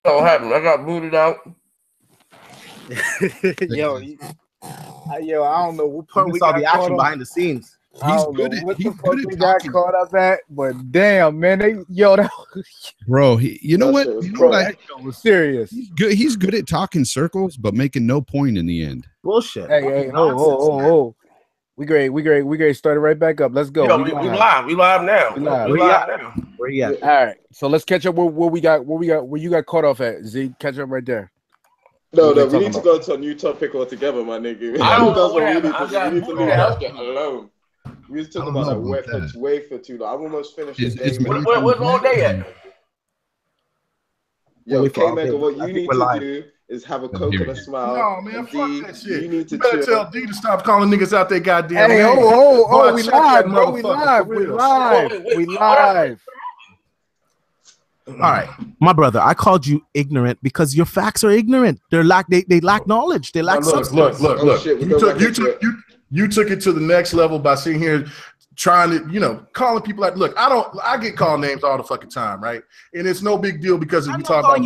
What happened? I got booted out. yo, I don't know what part we saw got the action caught behind the scenes. He's good at, what the fuck we got caught up at, but damn, man, bro, you know what? You know what? That was serious. He's good at talking circles, but making no point in the end. Bullshit. Hey, oh. We great. Start it right back up. Let's go. Yo, we live. We live now. We live. Now. Where you at? All right. So let's catch up where you got caught off at. Z, catch up right there. No, we need to go to a new topic altogether, my nigga. I don't know what what we need happened. to leave that shit alone. We was talking about that way for too long. I almost finished the game. What's all day at? Yo, K-Mega, what you need to do is have a coconut smile. No, man, fuck that shit. You need to better tell D to stop calling niggas out there, goddamn. Hey, oh, we live, bro. We live. All right, my brother, I called you ignorant because your facts are ignorant. They lack knowledge. They lack substance. Look. You took it to the next level by sitting here trying to, calling people out. Look, I get called names all the fucking time, right? And it's no big deal because we talk about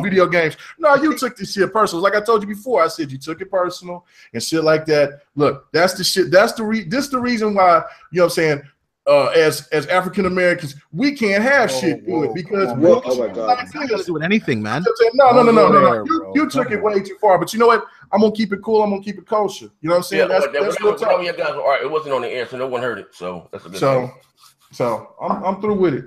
video games. No, you took this shit personal. Like I told you before, I said you took it personal and shit like that. Look, that's the shit. This the reason why, you know what I'm saying, as African Americans, we can't have shit good because oh my God, you gotta do with anything, man. No. You took it way too far. But you know what? I'm gonna keep it cool. I'm gonna keep it kosher. You know what I'm saying? That's what it wasn't on the air, so no one heard it. So that's a good thing. So I'm through with it.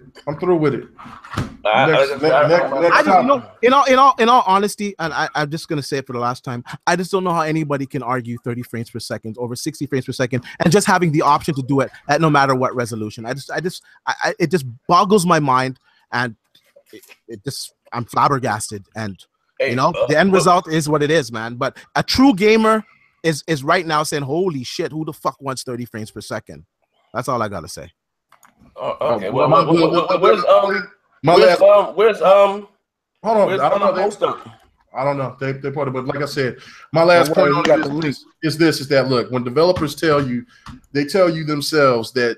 In all honesty, and I'm just gonna say it for the last time, I just don't know how anybody can argue 30 frames per second over 60 frames per second and just having the option to do it at no matter what resolution. It just boggles my mind, and I'm flabbergasted. And the end result is what it is, man. But a true gamer is right now saying, "Holy shit, who the fuck wants 30 frames per second?" That's all I gotta say. Okay. Well, where's hold on. I don't know. They part of it. But like I said, my last point on is that look, when developers tell you themselves that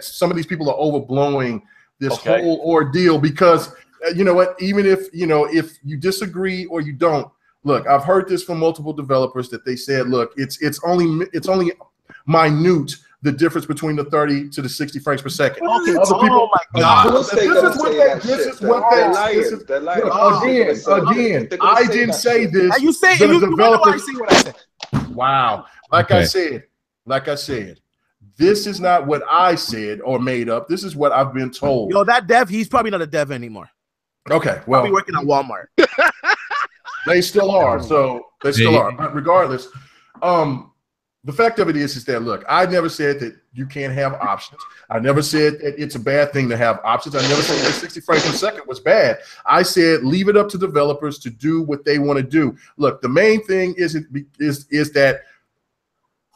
some of these people are overblowing this whole ordeal because you know what, even if you disagree or you don't, look, I've heard this from multiple developers that they said, look, it's only minute the difference between the 30 to the 60 frames per second. Okay, oh my God. Again, I didn't say this. You say developers. See what I said. Wow. Like I said, this is not what I said or made up. This is what I've been told. That dev, he's probably not a dev anymore. Okay, well, probably working at Walmart. They still are. So they still are. But regardless, the fact of it is that, look, I never said that you can't have options. I never said that it's a bad thing to have options. I never said that 60 frames per second was bad. I said leave it up to developers to do what they want to do. Look, the main thing is that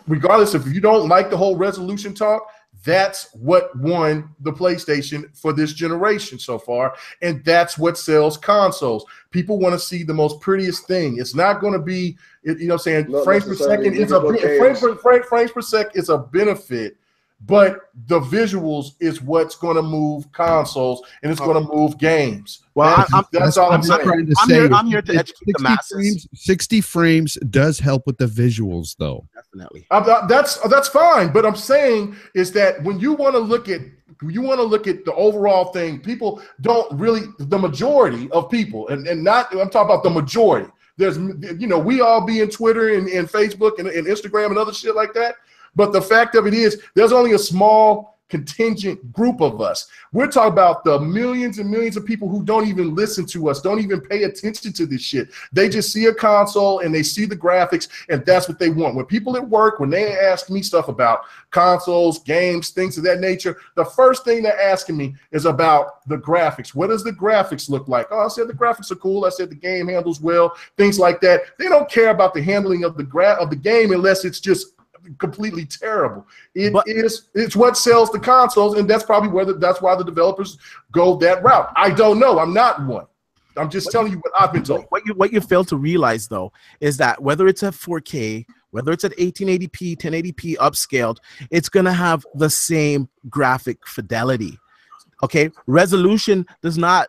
regardless if you don't like the whole resolution talk, that's what won the PlayStation for this generation so far, and that's what sells consoles. People want to see the most prettiest thing. It's not going to be, frames per second is frames per second is a benefit, but the visuals is what's going to move consoles and it's going to move games. Well, that's all I'm saying. I'm here to educate the masses. 60 frames does help with the visuals, though. Definitely. That's fine, but I'm saying is that when you want to look at the overall thing, people don't really, the majority of people, and not, I'm talking about the majority. There's, we all be in Twitter and Facebook and Instagram and other shit like that. But the fact of it is, there's only a small contingent group of us. We're talking about the millions and millions of people who don't even listen to us, don't even pay attention to this shit. They just see a console and they see the graphics, and that's what they want. When people at work, when they ask me stuff about consoles, games, things of that nature, the first thing they're asking me is about the graphics. What does the graphics look like? Oh, I said the graphics are cool. I said the game handles well, things like that. They don't care about the handling of the game unless it's just completely terrible. It's what sells the consoles, and that's probably that's why the developers go that route. I don't know. I'm not one. I'm just telling you what I've been told. What you fail to realize, though, is that whether it's at 4K, whether it's at 1880p, 1080p upscaled, it's gonna have the same graphic fidelity. Okay, resolution does not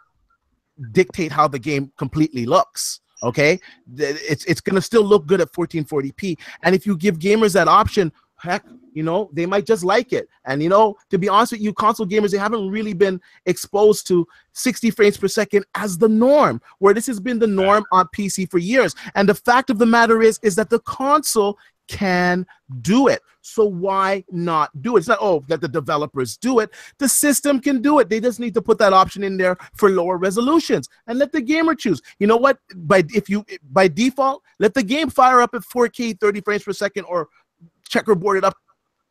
dictate how the game completely looks. Okay, it's gonna still look good at 1440p, and if you give gamers that option, heck, you know, they might just like it. And you know, to be honest with you, console gamers, they haven't really been exposed to 60 frames per second as the norm, where this has been the norm on PC for years. And the fact of the matter is that the console can do it. So why not do it? It's not, oh, let the developers do it. The system can do it. They just need to put that option in there for lower resolutions and let the gamer choose. You know what? By default, let the game fire up at 4K 30 frames per second, or checkerboard it up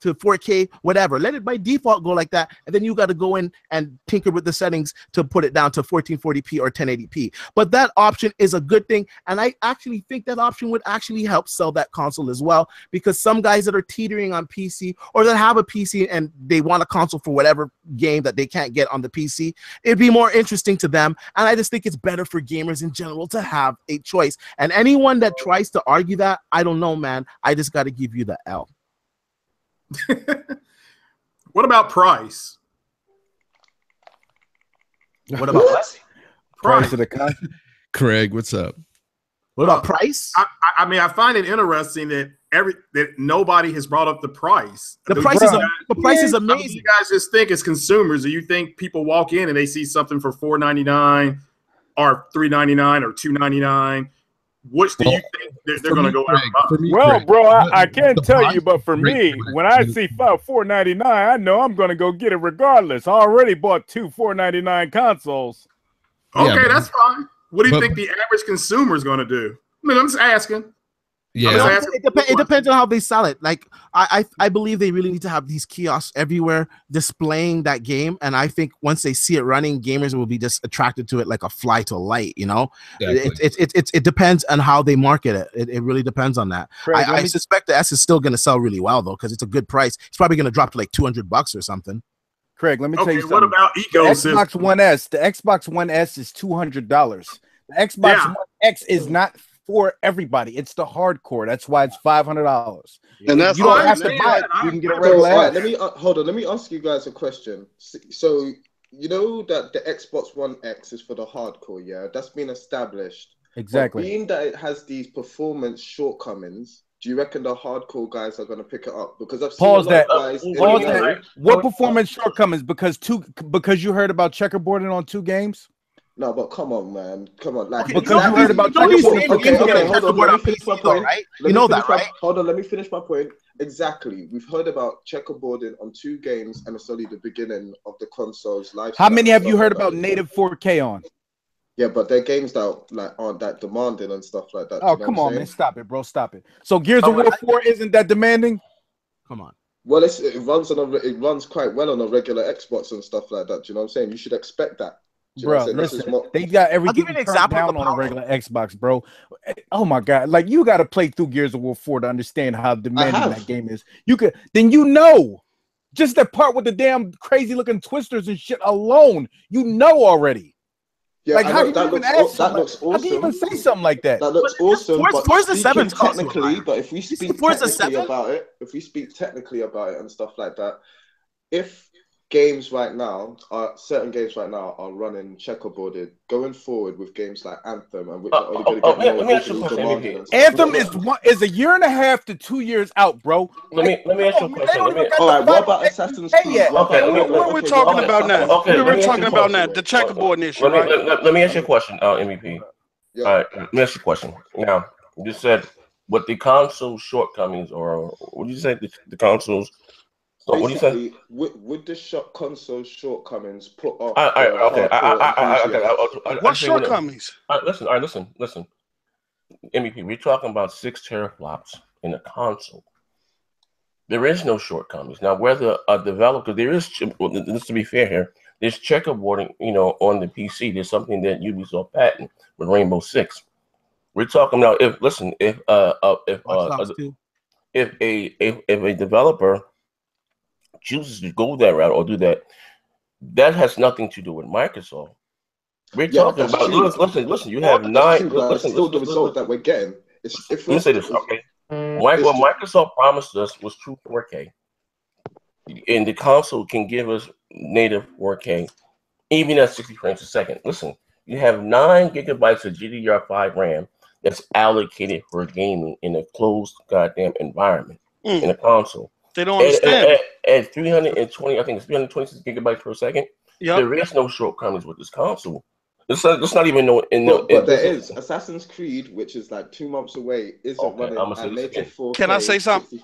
to 4K, whatever. Let it by default go like that, and then you got to go in and tinker with the settings to put it down to 1440p or 1080p. But that option is a good thing, and I actually think that option would actually help sell that console as well, because some guys that are teetering on PC, or that have a PC and they want a console for whatever game that they can't get on the PC, it'd be more interesting to them. And I just think it's better for gamers in general to have a choice. And anyone that tries to argue that, I don't know, man. I just got to give you the L. What about price? What about price of the console? Craig, what's up? What about price? I mean, I find it interesting that nobody has brought up the price. The price is amazing. I mean, you guys just think as consumers, or you think people walk in and they see something for $4.99 or $3.99 or $2.99? Which do you think they're going to go out and buy? Well, bro, I can't tell you, but for me, when I see $4.99, I know I'm going to go get it regardless. I already bought 2 $4.99 consoles. Okay, that's fine. What do you think the average consumer is going to do? I mean, I'm just asking. Yeah, it depends on how they sell it. Like I believe they really need to have these kiosks everywhere displaying that game, and I think once they see it running, gamers will be just attracted to it like a fly to a light. You know, it depends on how they market it. It really depends on that. Craig, I suspect the S is still going to sell really well though, because it's a good price. It's probably going to drop to like $200 or something. Craig, let me tell you something. What about ecosystem? Xbox One S. The Xbox One S is $200. The Xbox One X is not for everybody. It's the hardcore. That's why it's $500. And that's you don't have to buy it. You can get a regular. All right, let me hold on. Let me ask you guys a question. So you know that the Xbox One X is for the hardcore, yeah? That's been established. Exactly. But being that it has these performance shortcomings, do you reckon the hardcore guys are going to pick it up? Because I've seen Pause that. Guys What performance shortcomings? Because you heard about checkerboarding on 2 games. No, but come on, man. Come on. Like, because you heard about okay, hold on. Let me finish my point. Right? You know that, right? Hold on. Let me finish my point. Exactly. We've heard about checkerboarding on 2 games, and it's only the beginning of the console's life. How many have you heard about native 4K on? Yeah, but they're games that like aren't that demanding and stuff like that. Oh, come on, man. Stop it, bro. Stop it. So Gears of War 4 isn't that demanding? Come on. Well, it runs quite well on a regular Xbox and stuff like that. Do you know what I'm saying? You should expect that. Bro, listen, they got everything turned down on a regular Xbox, bro. Oh my god, like you got to play through Gears of War 4 to understand how demanding that game is. Just that part with the damn crazy looking twisters and shit alone, already. Yeah, like how that looks awesome. How can you even say something like that? That looks awesome. Where's the 7 technically? But if we speak technically about it, and stuff like that, if games right now certain games right now are running checkerboarded going forward with games like Anthem, and which are only going to get more visual demanding. Anthem is a year and a half to 2 years out, bro. Let me ask you a question. All right, what about Assassin's Creed? What we're talking about now? Okay, we're talking about now the checkerboard issue. Let me ask you a question, MVP. Yeah. All right, let me ask you a question. Now, you said what the console shortcomings are. What did you say? The consoles. So what do you say? Would the console shortcomings put off? What shortcomings? Listen. MVP, we're talking about 6 teraflops in a console. There is no shortcomings. Now, whether a developer, just to be fair here, there's checkerboarding, on the PC. There's something that Ubisoft patent with Rainbow Six. We're talking now. If a developer chooses to go that route or do that, that has nothing to do with Microsoft. We're talking about listen. You have 9. Listen, the result that we're getting. Let me say this, okay? What Microsoft promised us was true 4K, and the console can give us native 4K, even at 60 frames a second. Listen, You have 9 gigabytes of GDDR5 RAM that's allocated for gaming in a closed goddamn environment in a console. They don't understand. At 320, I think it's 326 gigabytes per second. Yep. There is no shortcomings with this console. It's not even but there is Assassin's Creed, which is like 2 months away, isn't running at native 4K. Can I say something?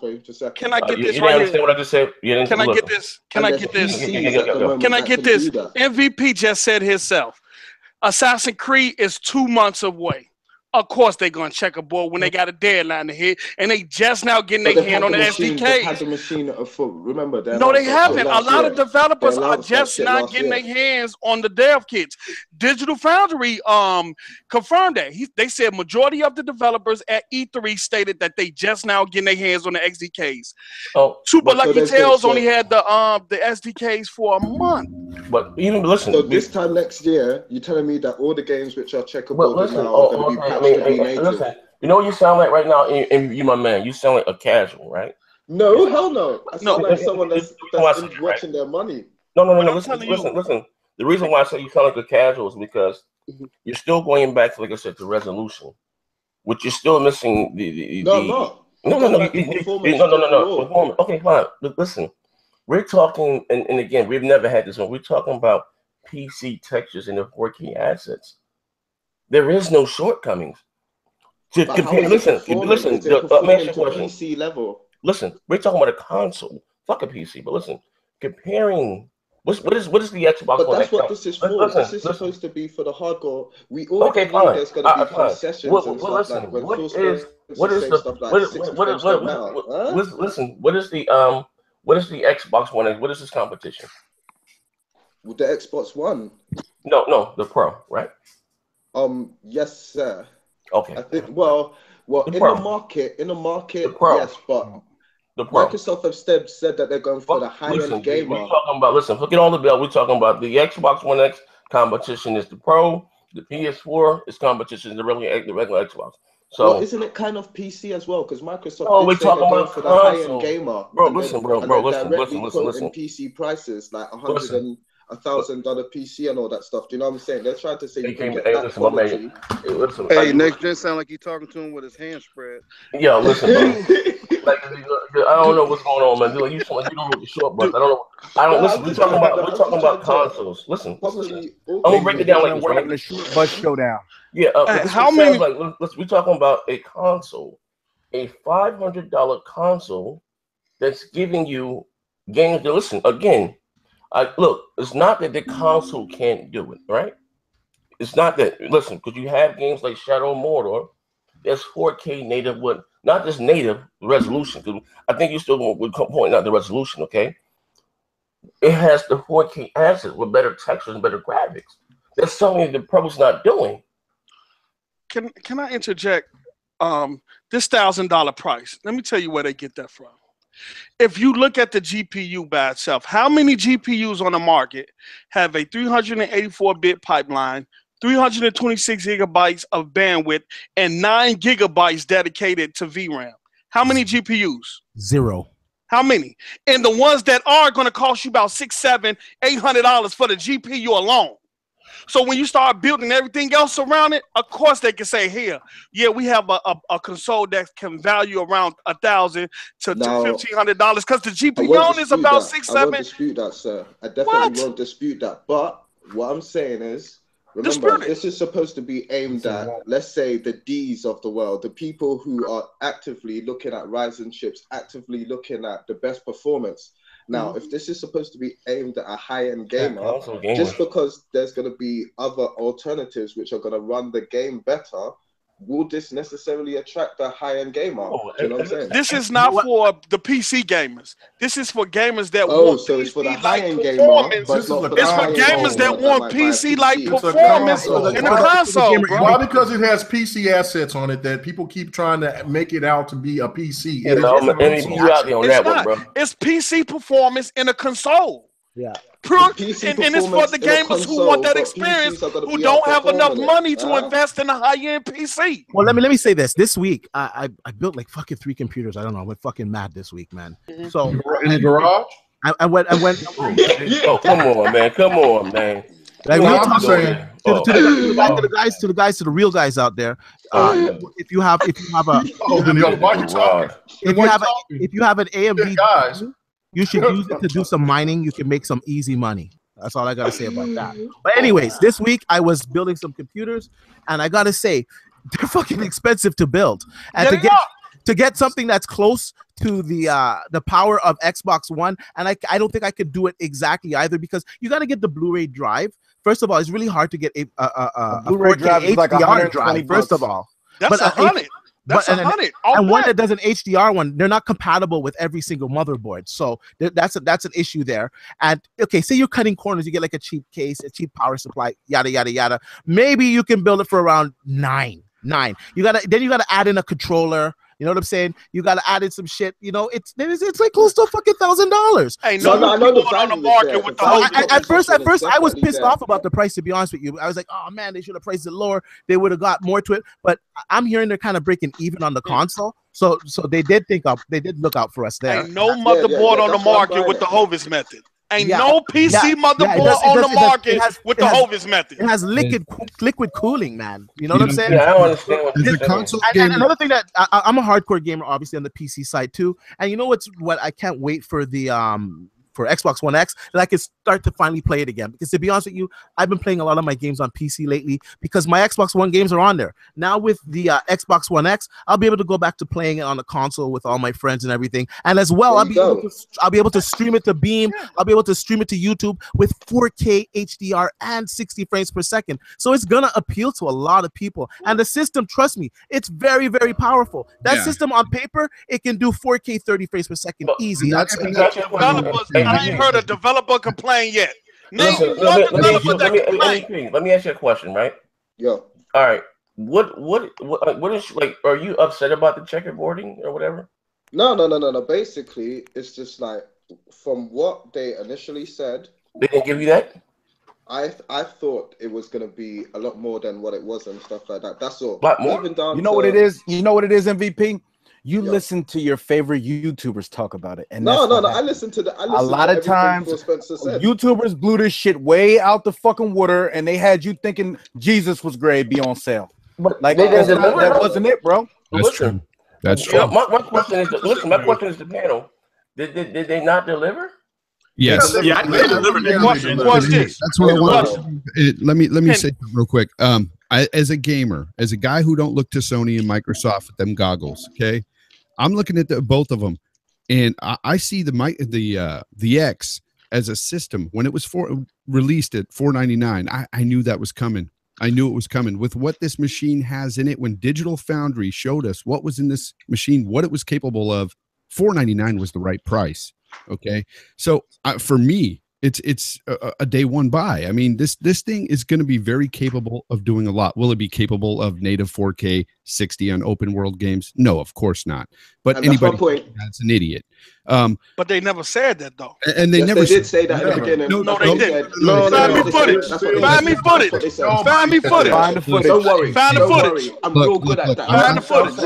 Can I get this you right didn't understand what I just said? Can I get this? Can I get this? Can I get this? MVP just said himself. Assassin's Creed is 2 months away. Of course, they're gonna check a board when they got a deadline to hit, and they just now getting their hand on the SDK. They had the machine remember? No, they haven't. A lot of developers are just not getting their hands on the dev kits. Digital Foundry confirmed that. They said majority of the developers at E3 stated that they just now getting their hands on the SDKs. Super Lucky Tales only had the SDKs for a month. But even listen. So this time next year, you're telling me that all the games which are checkable now are going to be patched to be native. Listen, you know what you sound like right now, and you, my man, you sound like a casual, right? No, hell no. I sound like someone that's watching their money. No. Listen. The reason why I say you sound like a casual is because you're still going back to, like I said, the resolution, which you're still missing the. No, I'm not. No. Okay, fine. But listen, we're talking, and again, we've never had this one. We're talking about PC textures and the 4K assets. There is no shortcomings. To compare, listen. PC level. Listen, we're talking about a console. Fuck a PC, but listen, comparing what is the Xbox One? But that's what this is for. This is supposed to be for the hardcore. We all agree there's going to be concessions and stuff like when what is the Xbox One? What is this competition? With the Xbox One? No, the Pro, right? Yes, sir. Okay. I think in the market, yes, but Microsoft have said that they're going for the high-end gamer. We're talking about, forget all the bell. We're talking about the Xbox One X competition is the Pro, the PS4 is competition is the regular Xbox. So isn't it kind of PC as well? Because Microsoft we're talking about for the high-end gamer. Listen. PC prices like $100 $1,000 PC and all that stuff. Do you know what I'm saying? They're trying to say you can get that quality. Hey, Next Gen sound like you talking to him with his hands spread. Yeah, listen, bro. I don't know what's going on, man. You don't with the short bus. I don't listen. We're talking about consoles. Listen. I'm gonna break it down like this, right? The short bus showdown. Yeah. How many? We're talking about a console, a $500 console that's giving you games. Listen again. Look, it's not that the console can't do it, right? It's not that. Listen, because you have games like Shadow of Mordor, there's 4K native, not just native resolution. Because I think you still would point out the resolution, okay? It has the 4K assets with better textures and better graphics. That's something the Pro's not doing. Can I interject? This $1,000 price. Let me tell you where they get that from. If you look at the GPU by itself, how many GPUs on the market have a 384-bit pipeline, 326 gigabytes of bandwidth, and 9 gigabytes dedicated to VRAM? How many GPUs? 0. How many? And the ones that are going to cost you about $600, $700, $800 for the GPU alone. So when you start building everything else around it, of course they can say, here, we have a console that can value around $1,000 to $1,500 because the GPU on is about $600, $700. I won't dispute that, sir. I definitely won't dispute that. But what I'm saying is, remember, this is supposed to be aimed at, let's say, the Ds of the world, the people who are actively looking at Ryzen chips, actively looking at the best performance. Now, if this is supposed to be aimed at a high-end gamer, just because there's going to be other alternatives which are going to run the game better, will this necessarily attract a high-end gamer? Do you know what I'm saying? This is not for the PC gamers. This is for gamers that want so it's for the high-end gamer, but it's for gamers that want PC-like performance in the console, bro. Why? Because it has PC assets on it that people keep trying to make it out to be a PC. It's PC performance in a console. Yeah. And it's for the gamers who want that experience, who don't have enough money to invest in a high-end PC. Well, let me say this. This week, I built like fucking 3 computers. I don't know. I went fucking mad this week, man. So in the garage? I went. Oh, come on, man. Like Well, real I'm talk saying- to the real guys out there. If you have a Oh, Danielle, why are you talking? if you have an AMD, guys, you should use it to do some mining. You can make some easy money. That's all I gotta say about that. But anyways, this week I was building some computers, and I gotta say, they're fucking expensive to build. And to get something that's close to the power of Xbox One, and I don't think I could do it exactly either, because you got to get the Blu-ray drive. First of all, it's really hard to get a Blu-ray drive is like HDR 120 drive. First of all, That's $100. That's $100. And one that does an HDR one, they're not compatible with every single motherboard. So that's an issue there. And okay, say you're cutting corners, you get like a cheap case, a cheap power supply, yada yada yada. Maybe you can build it for around nine. You gotta add in a controller. You know what I'm saying? You gotta add in some shit. You know, it's like close to fucking $1,000. Hey, no, I know the value on the market with the at first I was pissed off about the price, to be honest with you. I was like, oh man, they should have priced it lower. They would have got more to it. But I'm hearing they're kind of breaking even on the console. So they did look out for us there. Ain't no motherboard on the market with the Hovis method. Ain't no PC motherboard on the market with the Hovis method. It has liquid cooling, man. You know what I'm saying? Yeah, I don't understand what the console and another thing that I'm a hardcore gamer, obviously on the PC side too. And you know what I can't wait for the for Xbox One X, that I can start to finally play it again. Because to be honest with you, I've been playing a lot of my games on PC lately because my Xbox One games are on there. Now with the Xbox One X, I'll be able to go back to playing it on the console with all my friends and everything. And as well, I'll be able to stream it to Beam. I'll be able to stream it to YouTube with 4K HDR and 60 frames per second. So it's gonna appeal to a lot of people. And the system, trust me, it's very, very powerful. That system on paper, it can do 4K 30 frames per second easy. I ain't heard a developer complain yet. Let me ask you a question, right? Yo. All right. What is, like, are you upset about the checkerboarding or whatever? No. Basically, it's just like, from what they initially said, they didn't give you that. I thought it was gonna be a lot more than what it was and stuff like that. That's all. Even down what it is? You know what it is, MVP? You listen to your favorite YouTubers talk about it, and no. I listen to a lot of times YouTubers blew this shit way out the fucking water, and they had you thinking Jesus was great, be on sale. But like that wasn't it, bro. That's true. That's true. My question is, my question is the panel. Did they not deliver? Yes. Yeah, they delivered. Watch this. That's what I want. Let me say real quick. As a gamer, as a guy who don't look to Sony and Microsoft with them goggles, okay, I'm looking at both of them, and I see the X as a system. When it was released at $499, I knew that was coming. I knew it was coming. With what this machine has in it, when Digital Foundry showed us what was in this machine, what it was capable of, $499 was the right price. Okay, so for me, it's a day one buy. I mean, this thing is going to be very capable of doing a lot. Will it be capable of native 4K 60 on open world games? No, of course not. But anybody that's an idiot. But they never said that though. And they never did say that at the beginning. No, they didn't. Find me footage. Find me footage. Find me footage. Find the footage. Don't worry. Find the footage. I'm real good at that. Find the footage.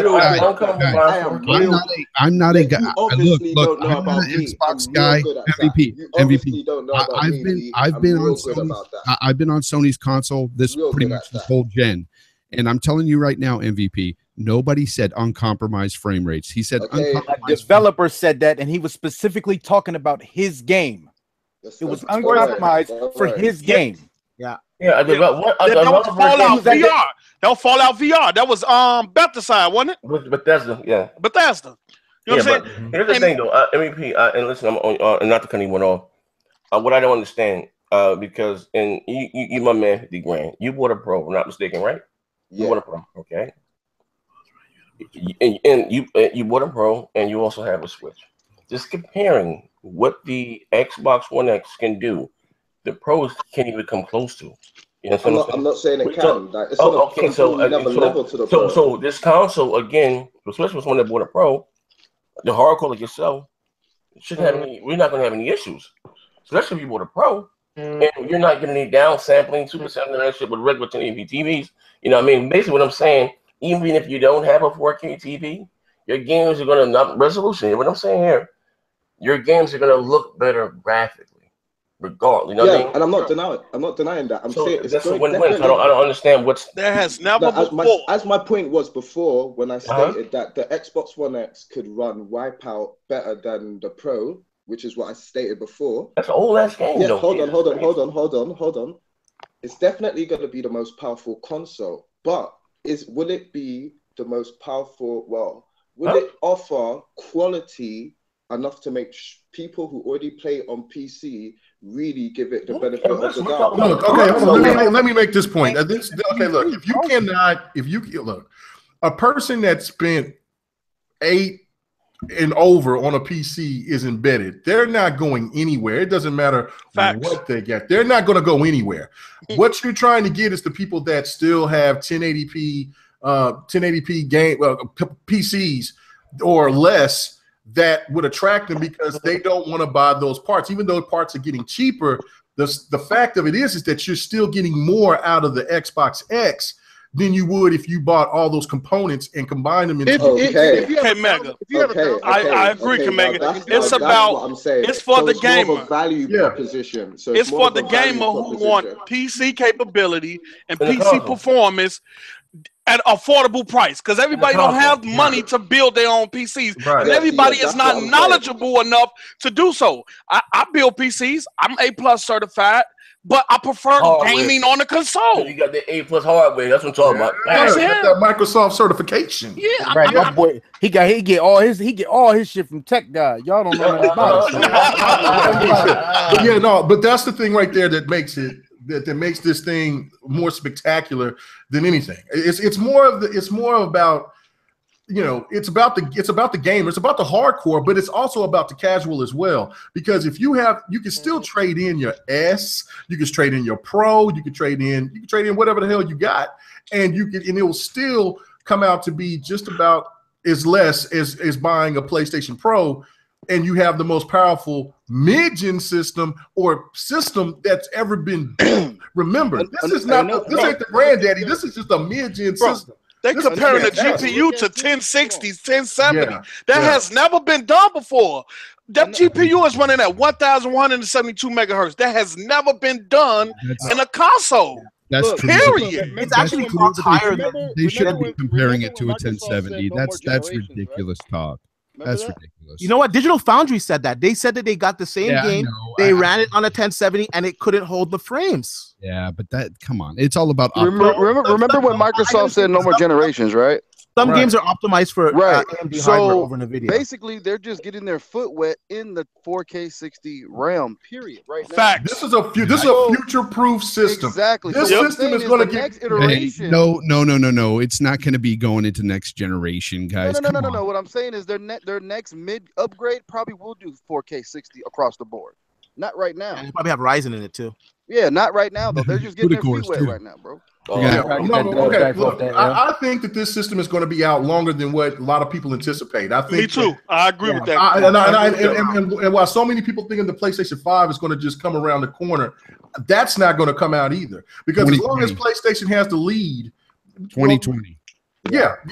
I'm not a guy. Look, I'm not an Xbox guy. MVP. I've been on Sony's console pretty much this whole gen, and I'm telling you right now, MVP. Nobody said uncompromised frame rates. He said uncompromised. A developer said that, and he was specifically talking about his game. It was uncompromised for his game. Yeah. That was Fallout VR. That was Fallout VR. That was Bethesda, wasn't it? Bethesda, yeah. Bethesda. You know what I'm saying? Here's the thing, though. MVP, and listen, I'm on, not to cut anyone off. What I don't understand, because you my man, 50 grand. You bought a Pro, if I'm not mistaken, right? Yeah. You bought a Pro, okay? And you bought a Pro, and you also have a Switch. Just comparing what the Xbox One X can do, the Pros can't even come close to. You know I'm not saying it can. Like, it's so this console again, the Switch was one that bought a Pro. The hardcore like yourself shouldn't have any. We're not going to have any issues, especially if you bought a Pro. And you're not getting any down sampling, super sampling, that shit with regular TVs. You know what I mean? Basically, what I'm saying. Even if you don't have a 4K TV, your games are going to not resolution. What I'm saying here, your games are going to look better graphically. regardless. You know what I mean? And I'm not denying that. I'm saying it's that's a win-win. I don't understand what's there has never before. As my point was before when I stated that the Xbox One X could run Wipeout better than the Pro, which is what I stated before. That's an old ass game. Yeah, hold on. It's definitely going to be the most powerful console, but will it be the most powerful? Well, will it offer quality enough to make people who already play on PC really give it the benefit of the doubt? Look, okay, let me make this point. Look, if you look, a person that spent 8 and over on a PC is embedded. They're not going anywhere. It doesn't matter what they get. They're not going to go anywhere. What you're trying to get is the people that still have 1080p game PCs or less that would attract them because they don't want to buy those parts. Even though parts are getting cheaper, the fact of it is that you're still getting more out of the Xbox X than you would if you bought all those components and combined them into. Mega. I agree, Mega. It's about what I'm saying. It's for the gamer. Value proposition. So it's for the gamer who want PC capability and PC performance at affordable price, because everybody don't have money to build their own PCs, and everybody is not knowledgeable enough to do so. I build PCs. I'm A+ certified. But I prefer gaming on the console. You got the A+ hardware. That's what I'm talking about. That Microsoft certification. Yeah, right. My boy, he get all his shit from Tech Guy. Y'all don't know nothing about it. But that's the thing right there that makes it that makes this thing more spectacular than anything. It's more about. It's about the gamer, it's about the hardcore, but it's also about the casual as well. Because if you can still trade in your S, you can trade in your Pro, you can trade in whatever the hell you got, and it will still come out to be just about as less as buying a PlayStation Pro, and you have the most powerful mid-gen system or system that's ever been built. Remember, this ain't the granddaddy. This is just a mid-gen system. They're comparing the GPU to 1060s, 1070. That has never been done before. That GPU is running at 1,172 megahertz. That has never been done in a console. That's period. It's actually clocked higher than they shouldn't be comparing it to a 1070. That's ridiculous talk. That's ridiculous. You know what? Digital Foundry said that. They said that they got the same game. They ran it on a 1070 and it couldn't hold the frames. Yeah, but come on. It's all about remember when Microsoft said no more generations, right? Some games are optimized for AMD hardware over NVIDIA. Basically, they're just getting their foot wet in the 4K 60 realm. Period. Right now. Facts. This is a future-proof system. Exactly. This system is going to get next iteration. No. It's not going to be going into next generation, guys. No. What I'm saying is their next mid upgrade probably will do 4K 60 across the board. Not right now. And they probably have Ryzen in it too. Yeah, not right now though. They're just getting their feet wet right now, bro. I think that this system is going to be out longer than what a lot of people anticipate. Me too. I agree with that. And while so many people thinking the PlayStation 5 is going to just come around the corner, that's not going to come out either. Because as long as PlayStation has the lead, 2020. Yeah. As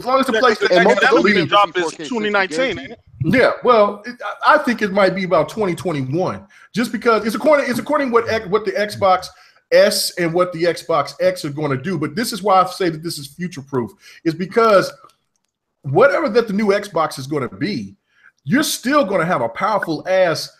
long as the PlayStation has the lead, drop is 2019, ain't it? Yeah, well, I think it might be about 2021, just because it's according what the Xbox S and what the Xbox X are going to do. But this is why I say that this is future-proof, is because whatever that the new Xbox is going to be, you're still going to have a powerful ass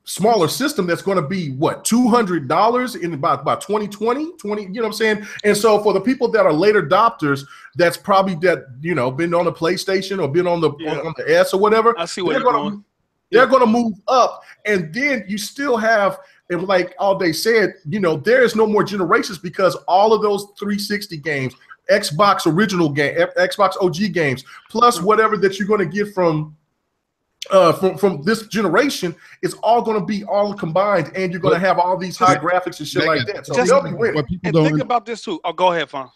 smaller system that's going to be what, $200 in about 2020, you know what I'm saying? And so for the people that are later adopters, that's probably been on the PlayStation or been on the S or whatever. I see what you're going. They're going to move up, and then you still have, and like All Day said, there is no more generations because all of those 360 games, Xbox original game, Xbox OG games, plus whatever that you're going to get from this generation, it's all going to be all combined, and you're going to have all these high graphics and shit like that. So they'll be winning. Think about this too. Oh, go ahead, Fon.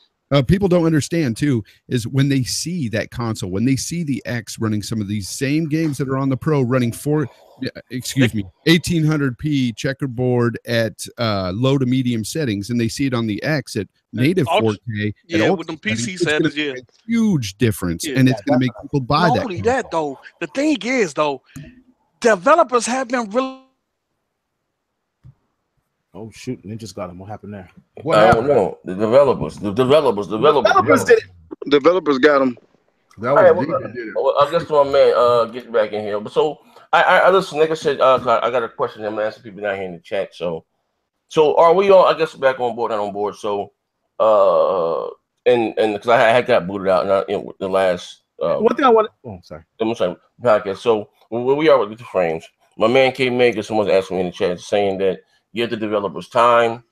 People don't understand too is when they see that console, when they see the X running some of these same games that are on the Pro running 1800p checkerboard at low to medium settings, and they see it on the X at native 4K. Yeah, with them PC settings, huge difference, and it's going to make people buy that. Not only that, though, the thing is, developers have been really Oh shoot, Ninja's got him. What happened there? What I happened? don't know. The developers Developers did it. Developers got him. That All was right, deep. That did it. well, I guess my man gets back in here. But so I listen. Like I said, I got a question. I'm asking people down here in the chat. So are we all? I guess back on board, not on board. So and because I had got booted out in the last. One thing I want. Oh, sorry. I'm sorry. Podcast. So where we are with the frames. My man Lmega, someone's asking me in the chat, saying that give the developers time.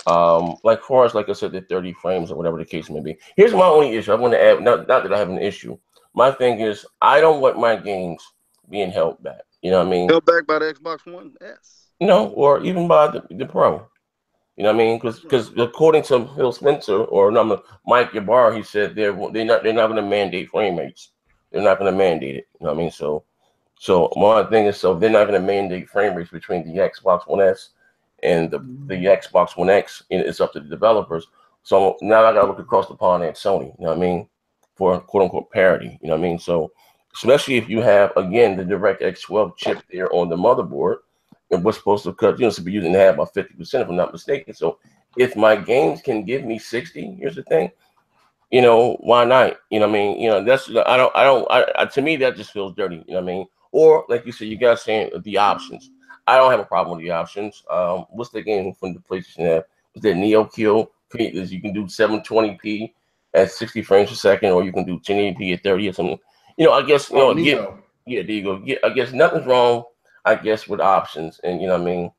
Like for us, like I said, the 30 frames or whatever the case may be. Here's my only issue. I want to add, not that I have an issue. My thing is, I don't want my games being held back. You know what I mean? Held back by the Xbox One S. You know, or even by the Pro. You know what I mean? Because according to Phil Spencer or Mike Ybarra, he said they're not going to mandate frame rates. They're not going to mandate it. You know what I mean? So my thing is, they're not going to mandate frame rates between the Xbox One S and the Xbox One X. It's up to the developers. So now I got to look across the pond at Sony. You know what I mean? For quote unquote parity. You know what I mean? So especially if you have again the DirectX 12 chip there on the motherboard, and what's supposed to cut, to be using to have about 50% if I'm not mistaken. So if my games can give me 60, here's the thing. Why not? You know what I mean? That's to me that just feels dirty. You know what I mean? Or like you said, you guys saying the options. I don't have a problem with the options. What's the game from the PlayStation have? Was that Neo Kill? You can do 720p at 60 frames per second, or you can do 1080p at 30 or something. I guess there you go. I guess nothing's wrong. I guess with options, and you know what I mean.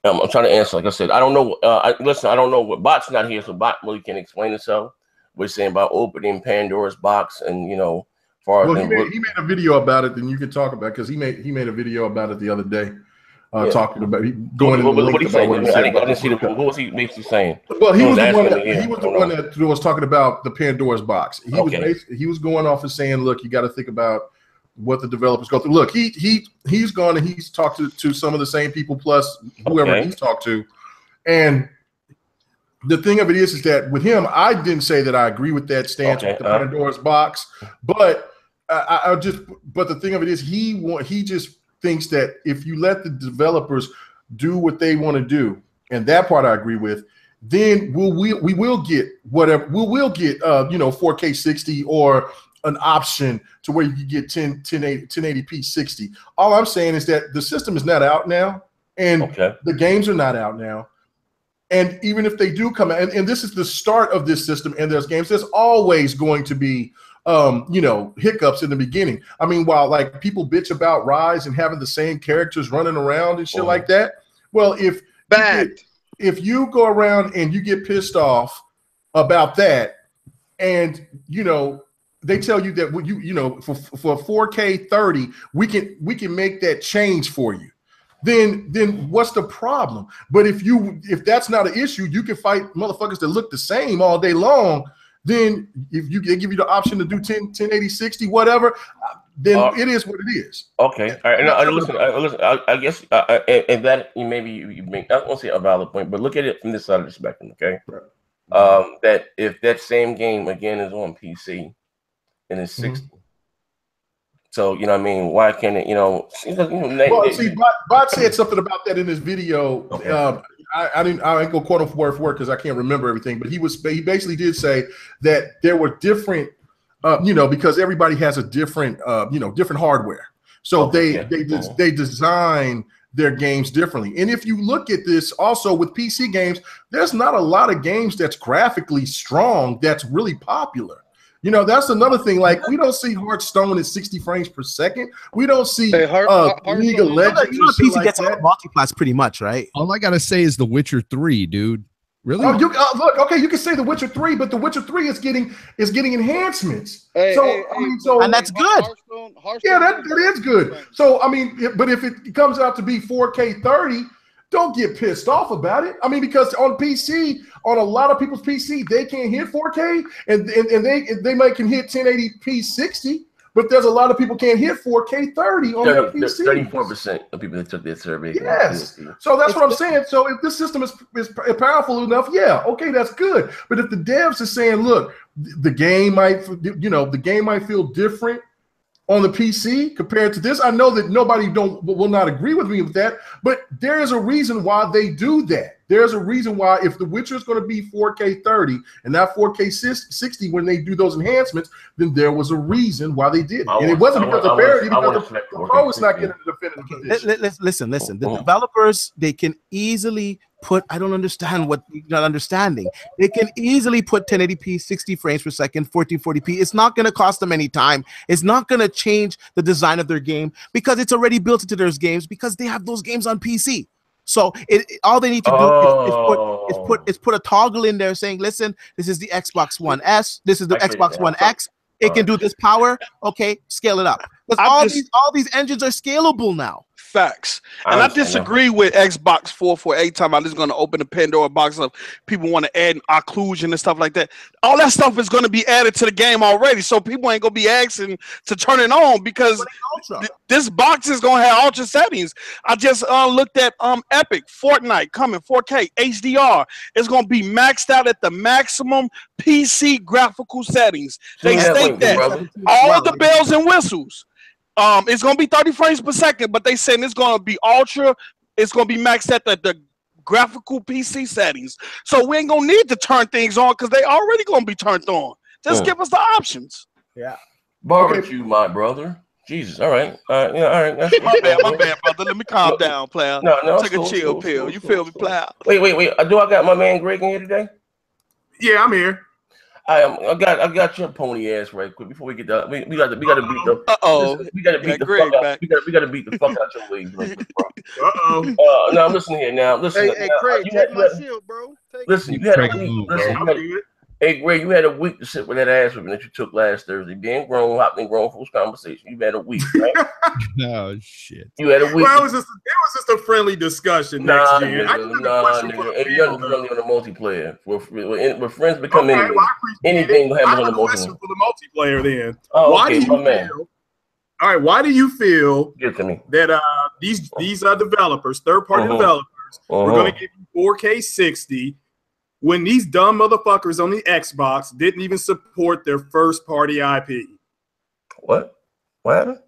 I'm trying to answer. Like I said, I don't know. I don't know what Bot's not here, so Bot really can't explain himself. We're saying about opening Pandora's box, and he made a video about it. Then you could talk about because he made a video about it the other day, talking about going into the link about what he said. I didn't see what was he basically saying? Well, he was the one that was talking about the Pandora's box. He was going off and saying, look, you got to think about what the developers go through. Look, he's gone and he's talked to some of the same people plus whoever he's talked to, and the thing of it is that with him, I didn't say that I agree with that stance with the Pandora's box, but but the thing of it is he just thinks that if you let the developers do what they want to do, and that part I agree with, then we will get whatever we'll get 4K 60 or an option to where you can get 1080p 60. All I'm saying is that the system is not out now, and the games are not out now. And even if they do come out, and this is the start of this system, and there's games, there's always going to be hiccups in the beginning. I mean, while like people bitch about Rise and having the same characters running around and shit like that, well, if you go around and you get pissed off about that, and they tell you that for 4K 30, we can make that change for you. Then what's the problem? But if that's not an issue, you can fight motherfuckers that look the same all day long. Then if they give you the option to do 1080, 60, whatever, then it is what it is. Okay. All right. Listen. I guess and that maybe you make, I won't say a valid point, but look at it from this side of the spectrum. Okay. That if that same game again is on PC and it's 60. So you know what I mean? Why can't it? Well, see, Bot said something about that in his video. Okay. I ain't go quote him word for word because I can't remember everything. But he basically did say that there were different, because everybody has a different, different hardware. So they design their games differently. And if you look at this also with PC games, there's not a lot of games that's graphically strong that's really popular. That's another thing. Like, we don't see Hearthstone at 60 frames per second. We don't see League of Legends. PC gets all multi-class pretty much, right? All I gotta say is The Witcher 3, dude. Really? Look, okay, you can say The Witcher 3, but The Witcher 3 is getting enhancements. And that's good. Yeah, that is good. So I mean, but if it comes out to be 4K 30. Don't get pissed off about it. I mean, because on PC, on a lot of people's PC, they can't hit 4K, and they can hit 1080p 60. But there's a lot of people can't hit 4K 30 on their PC. 34% of people that took their survey. Yes. So that's what I'm saying. So if this system is powerful enough, yeah, okay, that's good. But if the devs are saying, look, the game might feel different on the PC compared to this. I know that nobody will not agree with me with that, but there is a reason why they do that. There's a reason why if The Witcher is going to be 4K 30 and not 4K 60 when they do those enhancements, then there was a reason why they did it. And it wasn't because of parity, because the Pro is not getting the definitive edition. Listen. The developers, they can easily put, I don't understand what you're not understanding. They can easily put 1080p, 60 frames per second, 1440p. It's not going to cost them any time. It's not going to change the design of their game because it's already built into their games because they have those games on PC. So all they need to do is put a toggle in there saying, listen, this is the Xbox One S, this is the Xbox One X. It can do this power. Okay, scale it up. Because all these engines are scalable now. Facts. And I disagree with Xbox 448 time. I'm just going to open the Pandora box of people want to add occlusion and stuff like that. All that stuff is going to be added to the game already. So people ain't going to be asking to turn it on because this box is going to have ultra settings. I just looked at Epic, Fortnite coming 4K HDR. It's going to be maxed out at the maximum PC graphical settings. They state that all the bells and whistles. It's gonna be 30 frames per second, but they saying it's gonna be ultra. It's gonna be maxed at the graphical PC settings. So we ain't gonna need to turn things on because they already gonna be turned on. Just give us the options. Yeah. Barbecue, my brother. Jesus. All right. Yeah. All right. That's my bad, brother. Let me calm down, player. No. Take a chill pill. You feel me, player? Wait. Do I got my man Greg in here today? Yeah, I'm here. I got your pony ass right quick before we get done. We got to beat the we got to beat the fuck out. We got to beat the fuck out your legs, bro. Now listen here. Now listen. Hey, Craig, take my shield, bro. Listen, you had a week. Hey, Greg, you had a week to sit with that ass whipping that you took last Thursday. Being grown, hopped and grown, full conversation. You had a week, right? Oh shit! You had a week. Well, it was just a friendly discussion. Nah, nigga. Hey, you're friendly on the multiplayer. With friends become anything will happen on the multiplayer. For the multiplayer, then. Oh, why okay, do you feel? All right, why do you feel that these developers, third-party developers, were going to give you 4K 60? When these dumb motherfuckers on the Xbox didn't even support their first-party IP. What happened?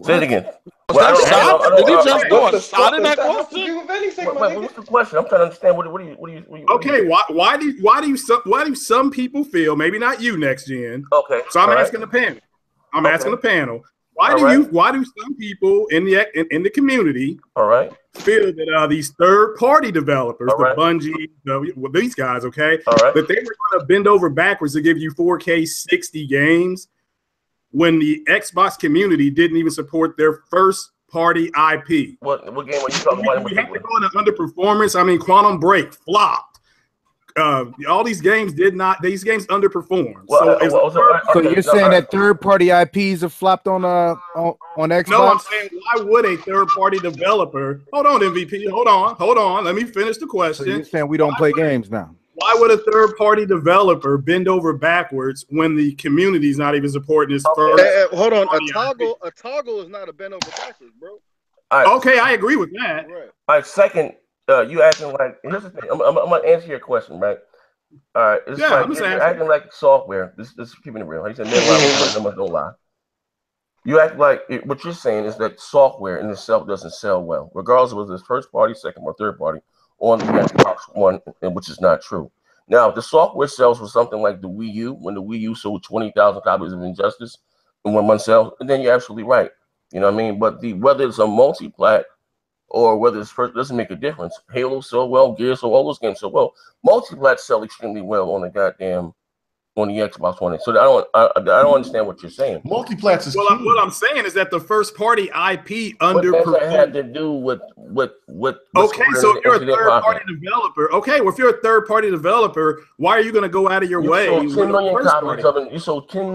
Say it again. Did he just go a shot in that question? What's the question? I'm trying to understand. What do you? Okay, why do some people feel, maybe not you, Next Gen? Okay. So I'm asking the panel. Asking the panel. Why do some people in the community feel that these third-party developers, the Bungie, these guys, that they were going to bend over backwards to give you 4K 60 games when the Xbox community didn't even support their first-party IP? What game are you talking about? You have to go into underperformance. I mean, Quantum Break flopped. All these games these games underperformed. So you're saying that third-party IPs have flopped on Xbox? No, I'm saying why would a third-party developer? Hold on, MVP. Hold on. Let me finish the question. So you're saying we don't play games now? Why would a third-party developer bend over backwards when the community's not even supporting his first? Hold on, a toggle is not a bend over backwards, bro. Okay, I agree with that. Right. All right, second. You acting like, here's the thing. I'm gonna answer your question, right? All right. You're acting like software. This is keeping it real. He said, never don't lie. You act like what you're saying is that software in itself doesn't sell well, regardless of whether it's first party, second, or third party on the Xbox One, which is not true. Now, the software sells for something like the Wii U, when the Wii U sold 20,000 copies of Injustice in 1 month sales, and then you're absolutely right. You know what I mean? But whether it's a multi-plat or whether it's first, doesn't make a difference. Halo so well, Gears so all those games so well. Multi-plat sell extremely well on the Xbox One. So I don't understand what you're saying. Multiplats is what I'm saying is that the first party IP underperformed. What does that have to do with okay, so if you're a third party developer. Okay, well if you're a third party developer, why are you going to go out of your way? You sold 7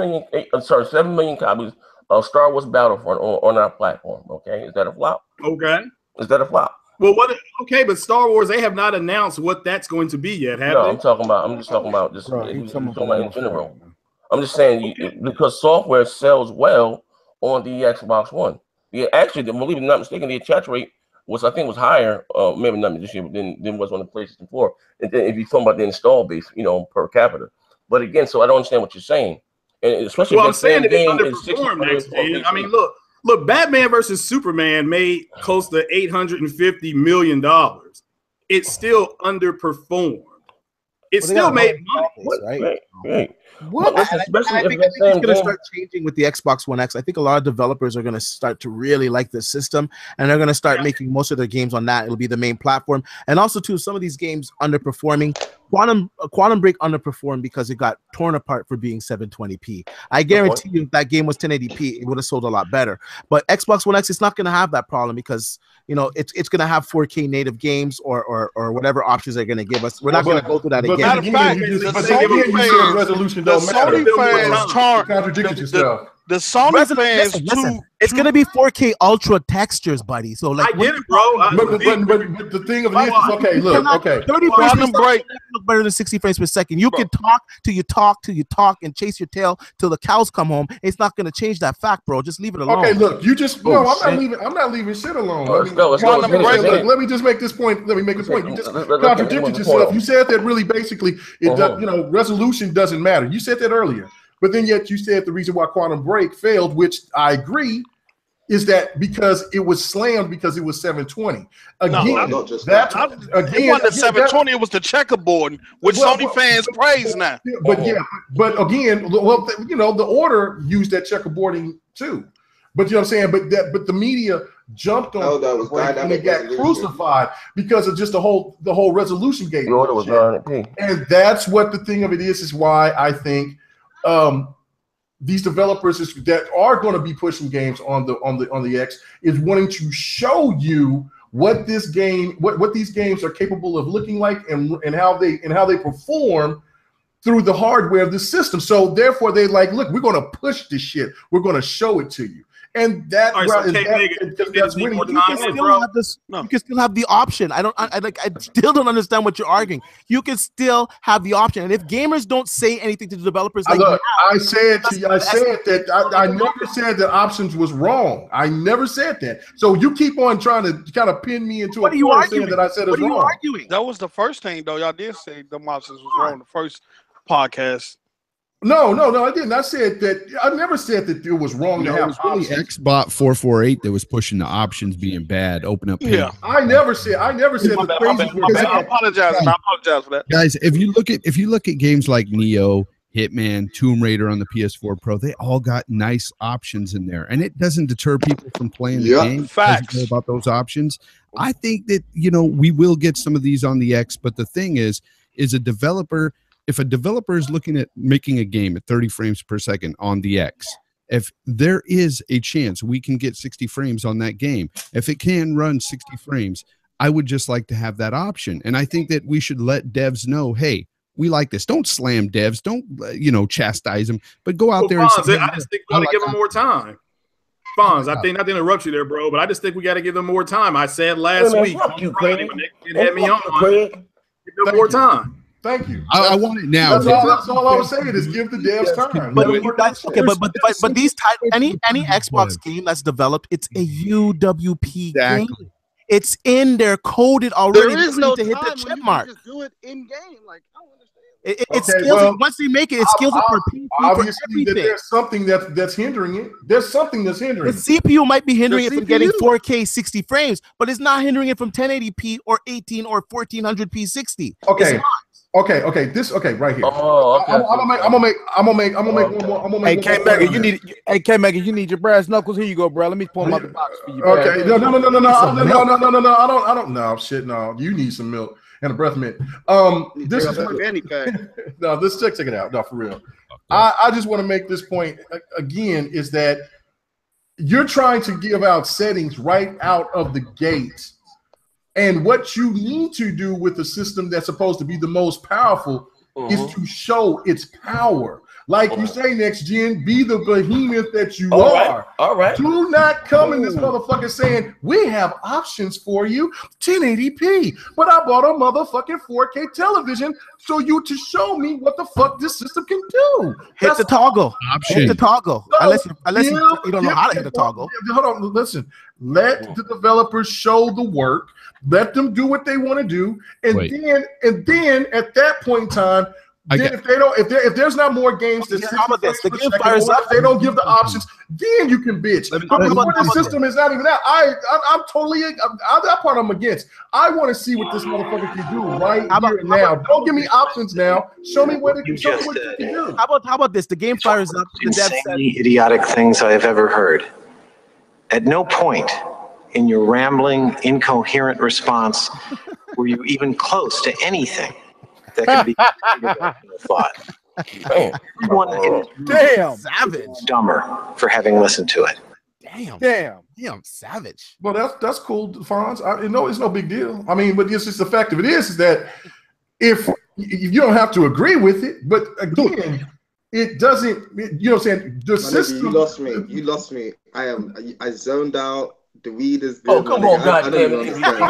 million copies of Star Wars Battlefront on our platform. Okay, is that a flop? Okay, is that a flop? Well, okay, but Star Wars, they have not announced what that's going to be yet, have they? I'm just talking about in general. I'm just saying because software sells well on the Xbox One. Yeah, actually, believe it or not mistaken, the attach rate was higher, maybe not this year, than was on the PlayStation 4. And then if you're talking about the install base, per capita. But again, so I don't understand what you're saying. and especially well, if I'm saying that they game is 60 underperformed frames next on gen. PC. I mean, look, Batman versus Superman made close to $850 million. It still underperformed. It still made money, right. What? Listen, I think it's going to start changing with the Xbox One X. I think a lot of developers are going to start to really like the system, and they're going to start making most of their games on that. It'll be the main platform, and also too, some of these games underperforming. Quantum Break underperformed because it got torn apart for being 720p. I guarantee you, if that game was 1080p, it would have sold a lot better. But Xbox One X is not going to have that problem because it's going to have 4K native games or whatever options they're going to give us. We're not going to go through that again. But again, you said resolution don't matter. Sony fans contradicted yourself. The Sony fans listen. It's going to be 4K ultra textures, buddy. So like, I get it, bro. But the thing of it is, okay, look, okay. 30 frames per second look better than 60 frames per second. You can talk till you talk and chase your tail till the cows come home. It's not going to change that fact, bro. Just leave it alone. Okay, look, you just I'm not leaving shit alone. Let me just make this point. Let me make a point. You just contradicted yourself. You said that really basically resolution doesn't matter. You said that earlier. But then yet you said the reason why Quantum Break failed, which I agree, is that because it was slammed because it was 720. Again, it wasn't the 720, it was the checkerboard, which Sony fans praise now. But again, the order used that checkerboarding too. But you know what I'm saying? But the media jumped on and it got crucified because of just the whole resolution game. The order was 900p. And that's what the thing of it is why I think these developers that are going to be pushing games on the X is wanting to show you what this game, what these games are capable of looking like and how they perform through the hardware of the system. So therefore, they like, look, we're going to push this shit. We're going to show it to you. And that, that's winning. You can still have the option. I still don't understand what you're arguing. You can still have the option. And if gamers don't say anything to the developers, like I said that I never said that options was wrong. I never said that. So you keep on trying to kind of pin me into a corner saying that I said it's wrong. Arguing? That was the first thing, though. Y'all did say the options was wrong. The first podcast. No, I didn't. I said that. I never said that it was wrong to have really Xbot 448 that was pushing the options being bad. Open up. Yeah, I never said the crazy were bad. I apologize for that, guys. If you look at games like Neo, Hitman, Tomb Raider on the PS4 Pro, they all got nice options in there, and it doesn't deter people from playing the game. Facts about those options. I think that we will get some of these on the X, but the thing is a developer. If a developer is looking at making a game at 30 frames per second on the X, if there is a chance we can get 60 frames on that game, if it can run 60 frames, I would just like to have that option. And I think that we should let devs know, hey, we like this. Don't slam devs. Don't, chastise them, but go out there. Fonz, I just think we got to give them more time. Fonz, I think not to interrupt you there, bro, but I just think we got to give them more time. I said last week, it had me on. Give them more time. Thank you. I want it now. That's all I was saying is give the devs time. But these any Xbox game that's developed, it's a UWP game. It's in there coded already. There is no to hit the check mark. Just do it in game. Like I don't understand. It scales once they make it scales up for PC. Obviously, there's something that's hindering it. There's something that's hindering it. The CPU might be hindering it from getting 4K 60 frames, but it's not hindering it from 1080p or 18 or 1400p 60. Okay. Okay, right here. I'm gonna make one more. Hey, K-Mega, you need your brass knuckles. Here you go, bro. Let me pull them out the box for you. Okay, no. I don't. No, shit, no. You need some milk and a breath mint. This is no. Let's check it out. No, for real. I just want to make this point again. Is that you're trying to give out settings right out of the gate. And what you need to do with the system that's supposed to be the most powerful is to show its power. Like you say, next gen, be the behemoth that you are. All right. Do not come in this motherfucker saying, we have options for you, 1080p. But I bought a motherfucking 4K television to show me what the fuck this system can do. Hit the toggle. Hit the toggle. Unless you don't know how to hit the toggle. Hold on, listen. Let the developers show the work. Let them do what they want to do. And then at that point in time, Then if there's not more games than 60 frames per second, or if they don't give the options, then you can bitch. But before this system is not even that, I'm totally that part I'm against. I want to see what this motherfucker can do right here and now. Don't give me options now. Show me what it can do. How about this? The game fires up. The dev said, idiotic things I have ever heard. At no point in your rambling, incoherent response were you even close to anything that could be thought. Damn, savage. Dumber for having listened to it. Damn, savage. Well, that's cool, Fonz. It's no big deal. I mean, but it's just the fact of it is that if you don't have to agree with it, but again, it doesn't. You know what I'm saying? The system. You lost me. I zoned out. The weed is good. Oh, come on, goddamn it. Come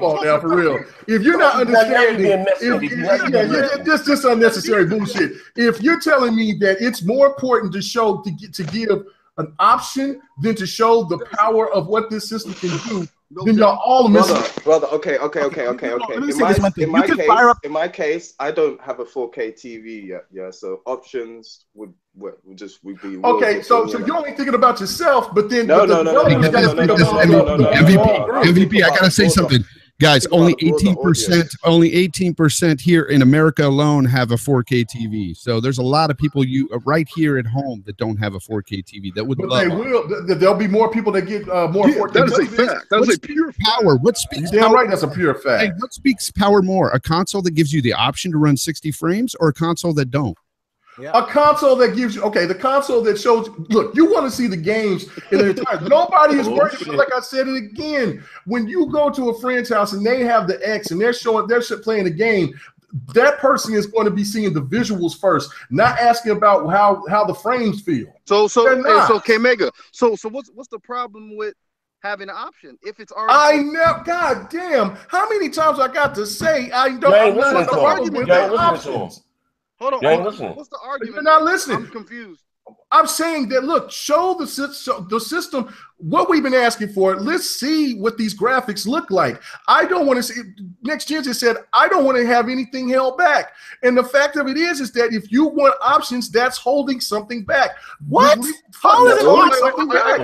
on now, for real. If you're not understanding, this unnecessary bullshit. If you're telling me that it's more important to give an option than to show the power of what this system can do, then y'all all missing. Brother. Okay. In my case, I don't have a 4K TV yet. Yeah, so options would be okay. So you're only thinking about yourself, but then no. MVP. I gotta say something. Guys, only 18% here in America alone have a 4K TV. So there's a lot of people right here at home that don't have a 4K TV that would love. They will. There'll be more people that get more 4K. That is a fact. That is a pure power. What speaks? Damn right, that's a pure fact. Hey, what speaks power more? A console that gives you the option to run 60 frames, or a console that don't? Yeah. A console that gives you the console that shows. Look, you want to see the games in their entire. Nobody is worried. Like I said it again. When you go to a friend's house and they have the X and they're playing the game, that person is going to be seeing the visuals first, not asking about how the frames feel. So Lmega. So what's the problem with having an option if it's already? God damn! How many times I got to say I don't argue with options? Hold on. What's the argument? You're not listening. I'm confused. I'm saying that, look, show the system what we've been asking for. Let's see what these graphics look like. I don't want to see. Next Gen just said, I don't want to have anything held back. And the fact of it is that if you want options, that's holding something back. What? How is it holding something back?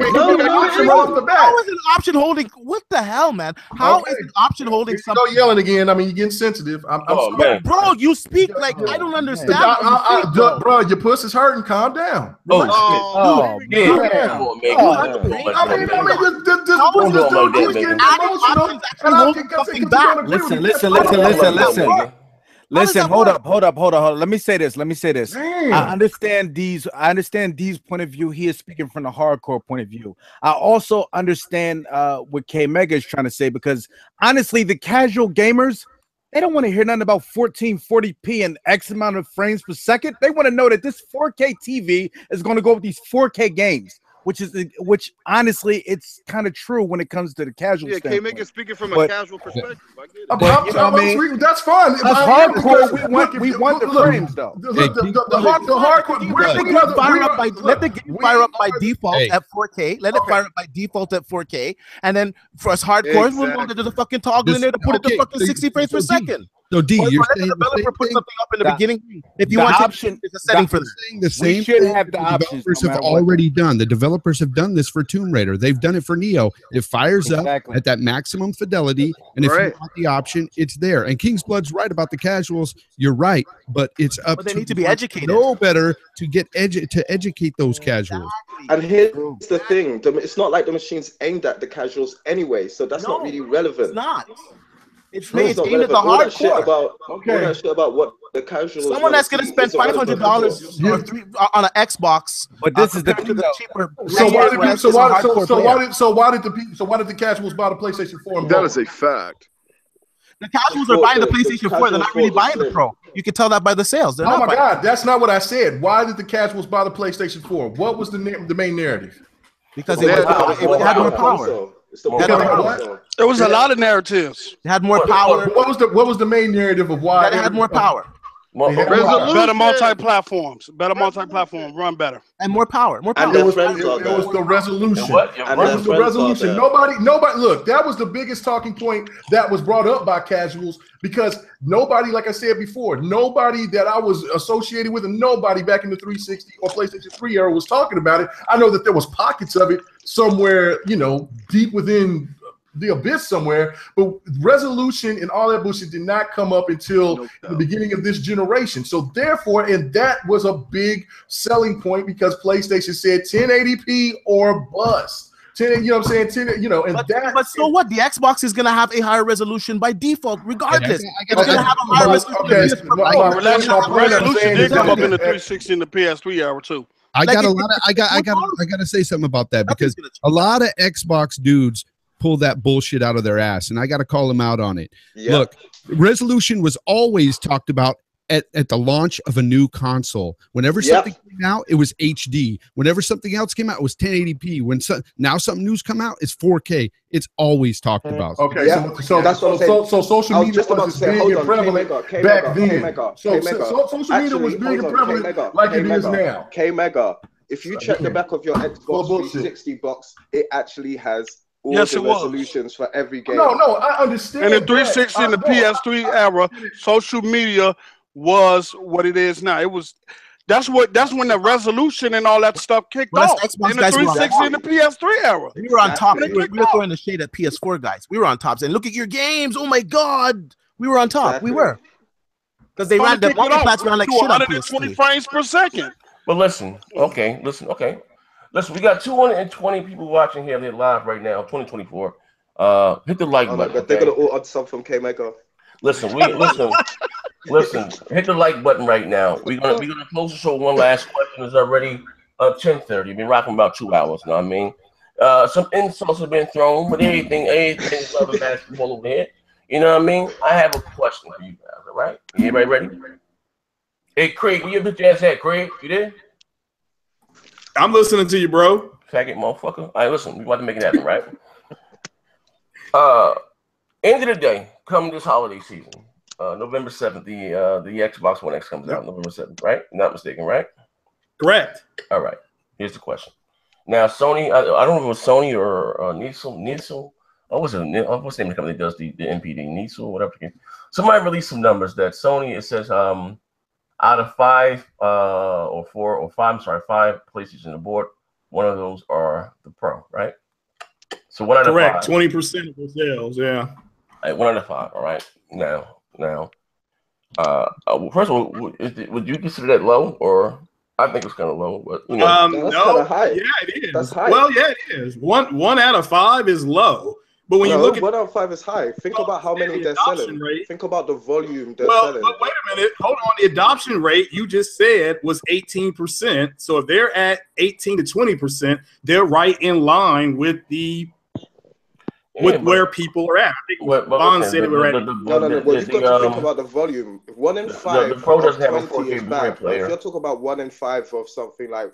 How is an option holding? What the hell, man? How is an option holding something? Don't yelling again. I mean, you're getting sensitive. I'm sorry. Bro, you speak like I don't understand. Bro, your pussy's hurting. Calm down. Listen, hold up. Let me say this. I understand D's point of view. He is speaking from the hardcore point of view. I also understand what Lmega is trying to say, because honestly, the casual gamers, they don't want to hear nothing about 1440p and X amount of frames per second. They want to know that this 4K TV is going to go with these 4K games, which honestly, it's kind of true when it comes to the casual. Yeah, Lmega is speaking from a casual perspective. I get it. That's fine. That's hardcore. We want the frames though. The hardcore. Let the game fire up by default at 4K. Let it fire up by default at 4K, and then for us hardcores, we'll know that there's a fucking toggle in there to put it to fucking 60 frames per second. So D, you're saying the developer put something up in the beginning. If you want option, there's a setting for this. The same thing the developers have already done. The developers have done this for Tomb Raider. They've done it for Neo. It fires up at that maximum fidelity, and if you want the option, it's there. And King's Blood's right about the casuals. You're right, but it's up. But they need to be educated. No better to get to educate those casuals. And here's the thing: it's not like the machine's aimed at the casuals anyway, so that's not really relevant. It's not. It's aimed at the hardcore. All that shit about what the casuals. Someone that's going to spend $500 on an Xbox, but this is the cheaper. So why did the casuals buy the PlayStation 4? That is a fact. The casuals are buying the PlayStation 4. They're not really buying the Pro. You can tell that by the sales. Oh my God, that's not what I said. Why did the casuals buy the PlayStation 4? What was the main narrative? Because it had more power. There was a lot of narratives. It had more power. What was the main narrative of why it had more power? Better multi-platforms. Better multi-platform. Run better. And more power. More power. It was the resolution. It was the resolution. Nobody. Look, that was the biggest talking point that was brought up by casuals because nobody, like I said before, nobody that I was associated with, and nobody back in the 360 or PlayStation 3 era was talking about it. I know that there was pockets of it somewhere, deep within the abyss somewhere, but resolution and all that bullshit did not come up until the beginning of this generation. So therefore, and that was a big selling point because PlayStation said 1080p or bust. 10, you know what I'm saying? 10, but so what? The Xbox is gonna have a higher resolution by default, regardless. It's gonna have a higher resolution. Resolution did come up in the 360 and the PS3 era too. I gotta say something about that because a lot of Xbox dudes pull that bullshit out of their ass, and I got to call them out on it. Yeah. Look, resolution was always talked about at the launch of a new console. Whenever something came out, it was HD. Whenever something else came out, it was 1080p. Now something new's come out, it's 4K. It's always talked about. Okay, so that's what I'm saying. So social media was big and prevalent back then. So social media was big and prevalent like it is now. K-Mega, if you check the back of your Xbox 360 box, it actually has all the resolutions for every game. No, I understand. And the 360 and the PS3 era, social media was what it is now. That's when the resolution and all that stuff kicked off. In the 360 and the PS3 era. We were on top. We were throwing the shade at PS4 guys. We were on top saying, look at your games. Oh my God. We were on top. Exactly. We were. Because they ran the multiplats ran like shit on PS3. 120 frames per second. But listen, okay. Listen, we got 220 people watching here live right now, 2024. Hit the like button. But they're gonna order some from K-Mega. Listen, hit the like button right now. We're gonna close the show. One last question is already 10:30. We've been rocking about 2 hours. You know what I mean? Some insults have been thrown, but anything is love basketball over here. You know what I mean? I have a question for you guys. All right? Everybody ready? Hey, Craig, you put your ass at Craig? You there? I'm listening to you, bro. Faggot motherfucker. All right, listen, we about to make it happen, right? End of the day, come this holiday season, November 7th, the Xbox One X comes out November 7th, right? Not mistaken, right? Correct. All right. Here's the question. Now, Sony, I don't know if it was Sony or Nielsen. What's the name of the company that does the NPD? Nielsen, whatever. Somebody released some numbers that Sony, it says, out of 5 or 4 or 5, I'm sorry, 5 PlayStation on the board, one of those are the Pro, right? So 1 out of 5. Correct, 20% of the sales, yeah. Right, 1 out of 5, all right? Now, first of all, would you consider that low, or I think it's kind of low, but no, high. Yeah, it is. That's high. Well, yeah, it is. One out of 5 is low. But when you look at 1 out of 5 is high. Think about how many they're selling. Think about the volume they're selling. But wait a minute. Hold on. The adoption rate you just said was 18%. So if they're at 18 to 20%, they're right in line with where people are at. I think Bond said we're at. No. Well, you've got to think about the volume. 1 in 5. The Pro doesn't have a 4K bad player. If you're talking about 1 in 5 of something like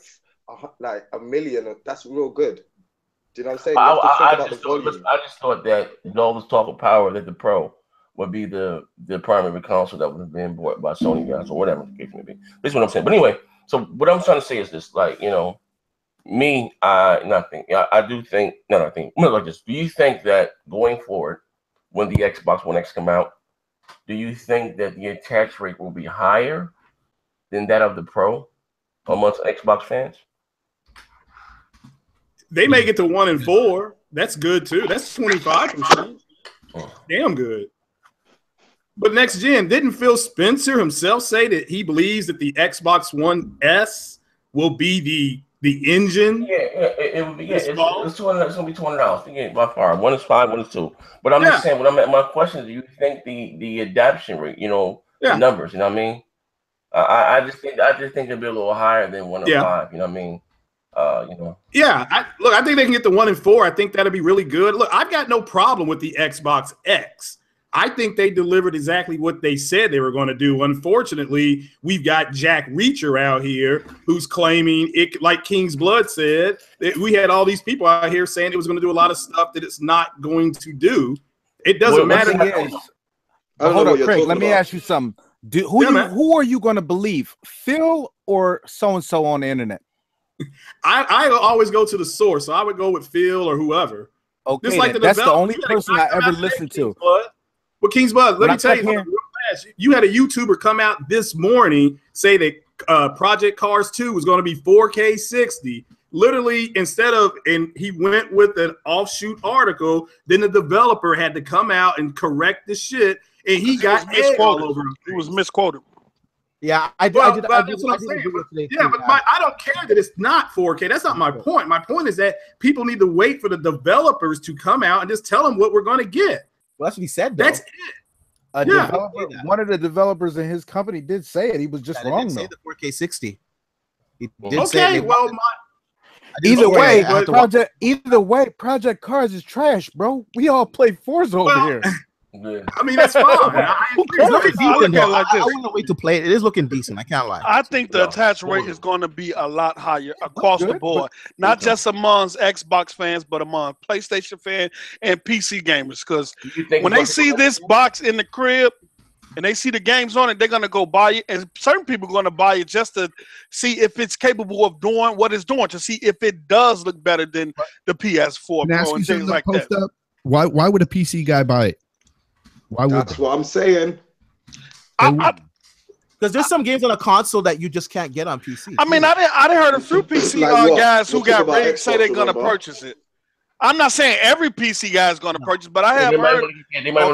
a million, that's real good. Do you know what I'm saying? I just thought that all this talk of power that the Pro would be the primary console that would have been bought by Sony guys or whatever the case may be. This is what I'm saying. But anyway, so what I'm trying to say is this: like, me, I do think. Do you think that going forward, when the Xbox One X come out, do you think that the attach rate will be higher than that of the Pro amongst Xbox fans? They make it to 1 and 4. That's good too. That's 25%. Damn good. But next gen, didn't Phil Spencer himself say that he believes that the Xbox One S will be the engine? Yeah, it would be. Yeah, it's $200. It's gonna be $200. Yeah, by far. 1 is 5, 1 is 2. But I'm just saying. My question is, do you think the adoption rate, the numbers, you know what I mean? I just think it'll be a little higher than 1 or 5. You know what I mean? Yeah, I think they can get to 1 and 4. I think that'll be really good. Look, I've got no problem with the Xbox X. I think they delivered exactly what they said they were going to do. Unfortunately, we've got Jack Reacher out here who's claiming it, like King's Blood said, that we had all these people out here saying it was going to do a lot of stuff that it's not going to do. It doesn't matter. Hold on, Craig. Let me ask you something. Who are you going to believe, Phil or so and so on the internet? I always go to the source, so I would go with Phil or whoever. Okay, like that's the only person I ever listened to. Well, King's Buzz, let me tell you, you had a YouTuber come out this morning say that Project Cars 2 was going to be 4K 60. Literally, instead of, and he went with an offshoot article, then the developer had to come out and correct the shit, and he got egg all over him. He was misquoted. Yeah, I did. That's what I'm saying. But I don't care that it's not 4K. That's not my point. My point is that people need to wait for the developers to come out and just tell them what we're going to get. Well, that's what he said, though. That's it. One of the developers in his company did say it. He was just wrong, though. Say the 4K 60. He did say well, either way, Project Cars is trash, bro. We all play Forza over here. I mean, that's fine. I want to wait to play it. It is looking decent. I can't lie. I think the attach rate is going to be a lot higher across the board, not just amongst Xbox fans, but among PlayStation fans and PC gamers. Because when they see this box in the crib and they see the games on it, they're going to go buy it. And certain people are going to buy it just to see if it's capable of doing what it's doing, to see if it does look better than the PS4 Pro and things like that. Why would a PC guy buy it? Why would That's what I'm saying. Because there's some games on a console that you just can't get on PC. I mean, I didn't heard a few PC guys who got rigged say they're gonna purchase it. I'm not saying every PC guy is gonna purchase, but I have heard a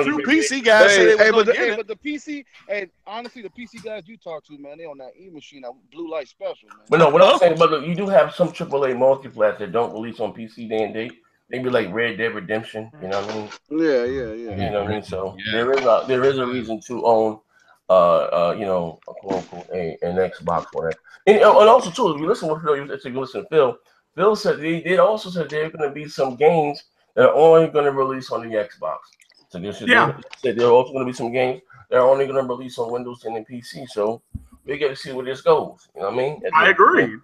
few PC guys say they were gonna get it. But the PC, and honestly, the PC guys you talk to, man, they on that E machine, that blue light special, man. But no, what I'm saying, but you do have some AAA multiplats that don't release on PC day and date. Maybe like Red Dead Redemption, you know what I mean? Yeah. You know what I mean? So there is a reason to own, an Xbox for that. And also too, if you listen to Phil, Phil said they also said there are going to be some games that are only going to release on the Xbox. So they said there are also going to be some games that are only going to release on Windows 10 and PC. So we got to see where this goes. You know what I mean? I agree.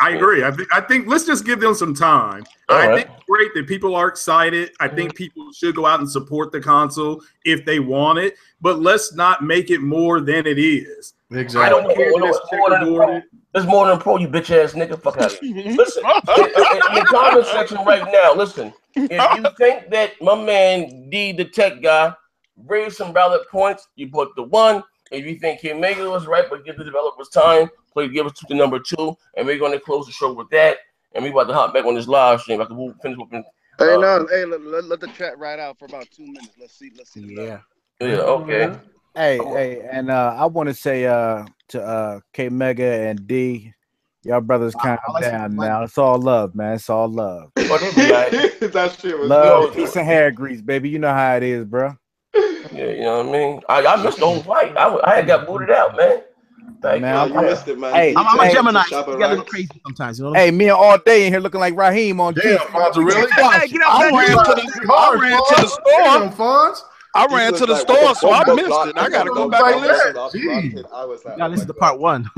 I think let's just give them some time. I think it's great that people are excited. I think people should go out and support the console if they want it, but let's not make it more than it is. Exactly. I don't care if there's more than pro, you bitch ass nigga. Fuck out of here. Listen, in the comment section right now, listen. If you think that my man D, the tech guy, raised some valid points, you put the 1. If you think Lmega was right, but give the developers time, please give us to the number 2, and we're going to close the show with that. And we about to hop back on this live stream. I can finish with let the chat ride out for about 2 minutes. Let's see. Yeah. Okay. Hey, and I want to say to Lmega and D, y'all brothers calm down now. It's all love, man. It's all love. That shit was love, peace, and hair grease, baby. You know how it is, bro. Yeah, you know what I mean? I missed the whole fight. I had got booted out, man. I missed it, man. Hey, I'm a Gemini. You get a little crazy sometimes. You know hey, me all day in here looking like Raheem on Damn, Fonz, really? Hey, get up, I ran to the store. I ran to the store, so I missed it. I gotta go back and listen. I was like, now listen to part 1.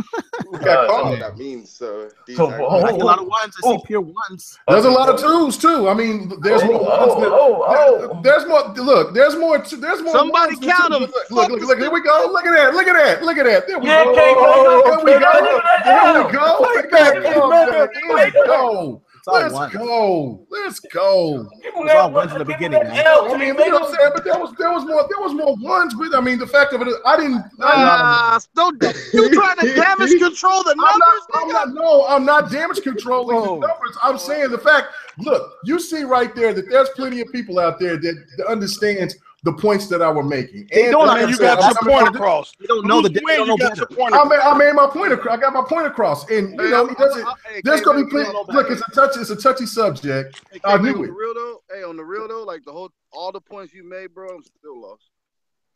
what that means. So a lot of 1s. I see pure 1s. There's a lot of 2s too. I mean, there's more. There's more. Look, there's more. There's more. Somebody count them. Look. Here we go. Look at that. There we go. Let's go. It's all 1s in the beginning. Man. I mean, you know what I'm saying? But there was more 1s. But I mean, the fact of it is, I didn't. You trying to damage control the numbers? I'm not damage controlling the numbers. I'm saying the fact. Look, you see right there that there's plenty of people out there that understands the points that I were making. And you got your point across. You don't know the I made my point across. I got my point across. And you know, there's gonna be plenty. Look, it's a touchy subject. I knew it. On the real though, like all the points you made, bro, I'm still lost.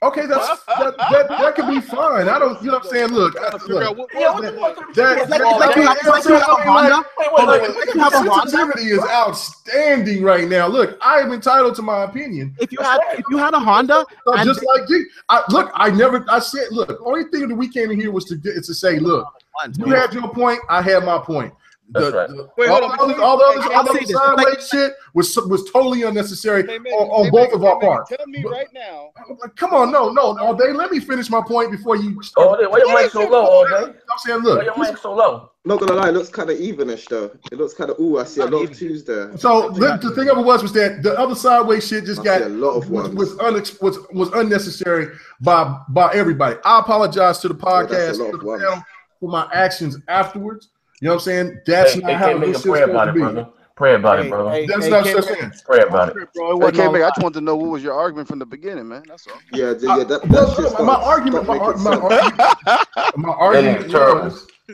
Okay, that could be fine. I don't, you know what I'm saying? Look, sensitivity is outstanding right now. Look, I am entitled to my opinion. If you had a Honda, just like you, I said, look, only thing that we came in here was to say, look, you had your point, I had my point. That's right. All the other sideways shit was totally unnecessary on both of our parts. Tell me right now. Come on, no, all day. Let me finish my point before you start. All day. Why your mic so low, all day? I'm saying, look. Why your mic so low? Not gonna lie, it looks kind of evenish though. It looks kind of I see a lot of twos there. So the thing of it was that the other sideways shit just got a lot of was unnecessary by everybody. I apologize to the podcast for my actions afterwards. You know what I'm saying? That's not how this shit's supposed to be. Brother. Pray about it, brother. That's not saying. Pray about it. I just wanted to know what was your argument from the beginning, man. That's all. Yeah. My argument was.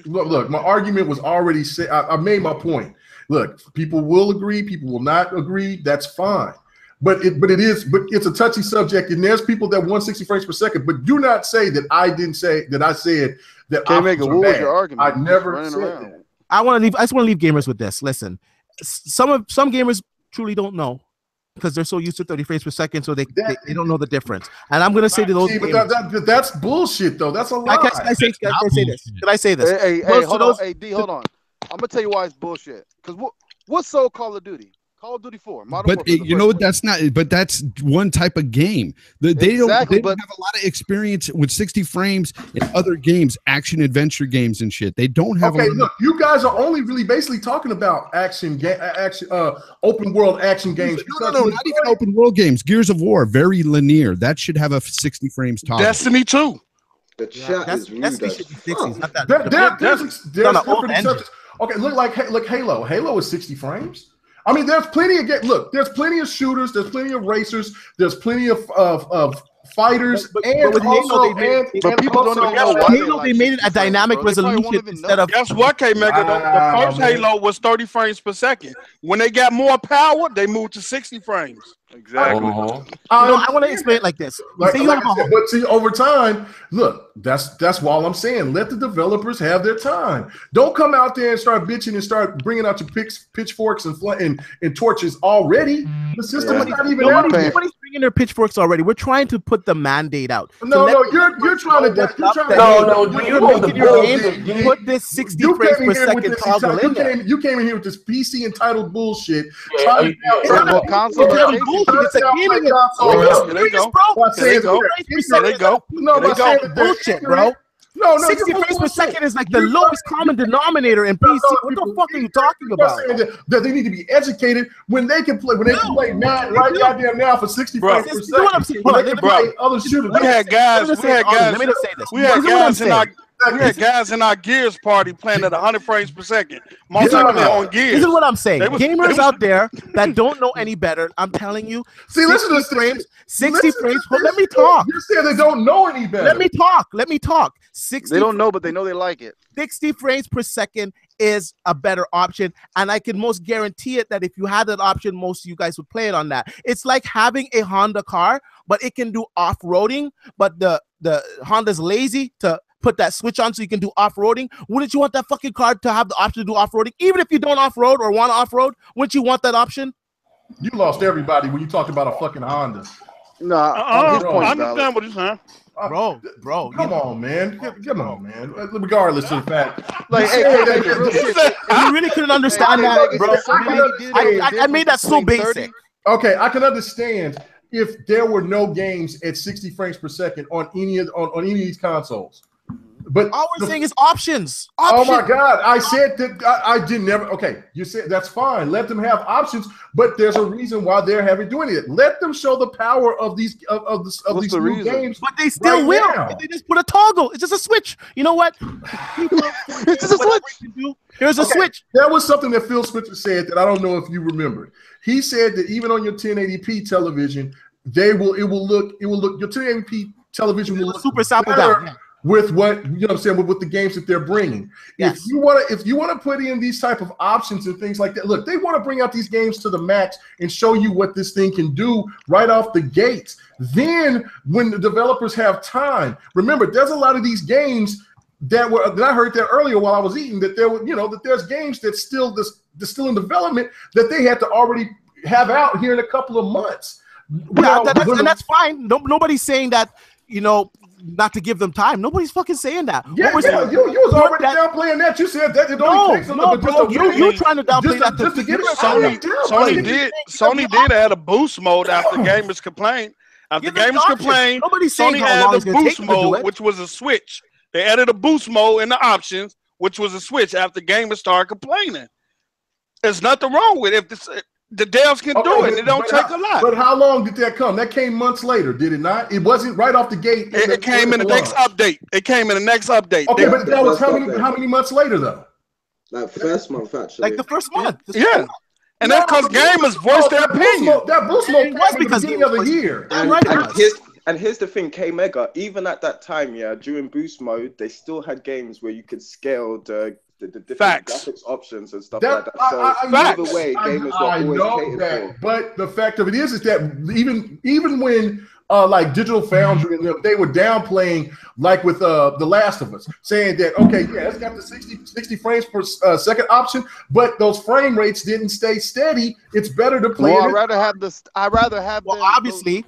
Look, my argument was already said. I made my point. Look, people will agree, people will not agree. That's fine. But it's a touchy subject, and there's people that want 60 frames per second. But do not say that I didn't say that. I said that. What was your argument? I never said that. I just want to leave gamers with this. Listen, some gamers truly don't know, because they're so used to 30 frames per second, so they don't know the difference. And I'm going to say to those gamers, that's bullshit, though. That's a lie. Can I say this? Can I say this? Hey, hold on. Hey, D, hold on. I'm going to tell you why it's bullshit. Because what's so Call of Duty? Call of Duty 4. But you know what? That's not. But that's one type of game. They don't have a lot of experience with 60 frames in other games, action adventure games and shit. They don't have. Okay, look, you guys are only really basically talking about open world action games. No, not even open world games. Gears of War, very linear. That should have a 60 frames top. Destiny 2. The chat is rude. Destiny should be 60s. Not that. There's different subjects. Okay, look, Halo. Halo is 60 frames. I mean, there's plenty of there's plenty of shooters, there's plenty of racers, there's plenty of fighters, but people don't know why Halo. They made it a dynamic resolution instead of. Guess what, K-Mega? The first Halo was 30 frames per second. When they got more power, they moved to 60 frames. Exactly. I want to explain it like this. But see, over time, look, that's why I'm saying. Let the developers have their time. Don't come out there and start bitching and start bringing out your pitchforks and torches already. The system is not even out there. Nobody's bringing their pitchforks already. We're trying to put the mandate out. No, you're trying to. You're making your game. Put this 60 frames per second toggle in there. You came in here with this PC entitled bullshit. It's a gaming console. There you go. No, bullshit, bro. No, 60 frames per second is like the lowest common denominator in PC. What the fuck are you talking about? That they need to be educated when they can play. When they can play goddamn now for 60 frames per second. What I'm saying, other shooters. We had guys. Let me just say this. We had guys in our Gears party playing at 100 frames per second. Most of them on Gears. This is what I'm saying. Gamers out there that don't know any better, I'm telling you. See, listen to this. 60 frames. Let me talk. You said they don't know any better. Let me talk. 60. They don't know, but they know they like it. 60 frames per second is a better option, and I can most guarantee it that if you had that option, most of you guys would play it on that. It's like having a Honda car, but it can do off-roading, but the Honda's lazy to put that switch on so you can do off-roading. Wouldn't you want that fucking car to have the option to do off-roading? Even if you don't off-road or want to off-road, wouldn't you want that option? You lost everybody when you talked about a fucking Honda. Nah, I understand what you're saying. Bro, come on, man. Regardless of the fact, like, you really couldn't understand that, bro. I made that so basic. Okay, I can understand if there were no games at 60 frames per second on any of these consoles. But all we're saying is options. Oh my God! I said that I did never. Okay, you said that's fine. Let them have options, but there's a reason why they're doing it. Let them show the power of these these new games. But they still will. If they just put a toggle. It's just a switch. You know what? It's just a switch. Here's a switch. There was something that Phil Spencer said that I don't know if you remembered. He said that even on your 1080p television, it will look your 1080p television will look super sample down. With what you know, what I'm saying with the games that they're bringing. Yes. If you want to put in these type of options and things like that, look, they want to bring out these games to the max and show you what this thing can do right off the gates. Then, when the developers have time, remember, there's a lot of these games that I heard that earlier while I was eating that there's games that's still in development that they had to already have out here in a couple of months. Yeah, and that's fine. Nobody's saying that. not to give them time. Nobody's fucking saying that. Yeah, you was already downplaying that. You said that it only takes bro, you're trying to downplay that just to get it. Sony did add a boost mode after gamers complained. After gamers complained, Sony added a boost mode, which was a switch. They added a boost mode in the options, which was a switch after gamers started complaining. There's nothing wrong with it. If the devs can do it. It don't take a lot. But how long did that come? That came months later, did it not? It wasn't right off the gate. It came in the next update. It came in the next update. Okay, but that was how many months later though? Like first month, actually. Like the first month. Yeah. And that's because gamers voiced their opinion. That boost mode was because the beginning of the year. And here's the thing, K-Mega, even at that time, during boost mode, they still had games where you could scale the different graphics options and stuff like that. So either way, gamers were always catered for. But the fact of it is that even when like Digital Foundry and them, they were downplaying, like with The Last of Us, saying that it's got the 60 frames per second option, but those frame rates didn't stay steady. It's better to play. Well, I'd rather have obviously.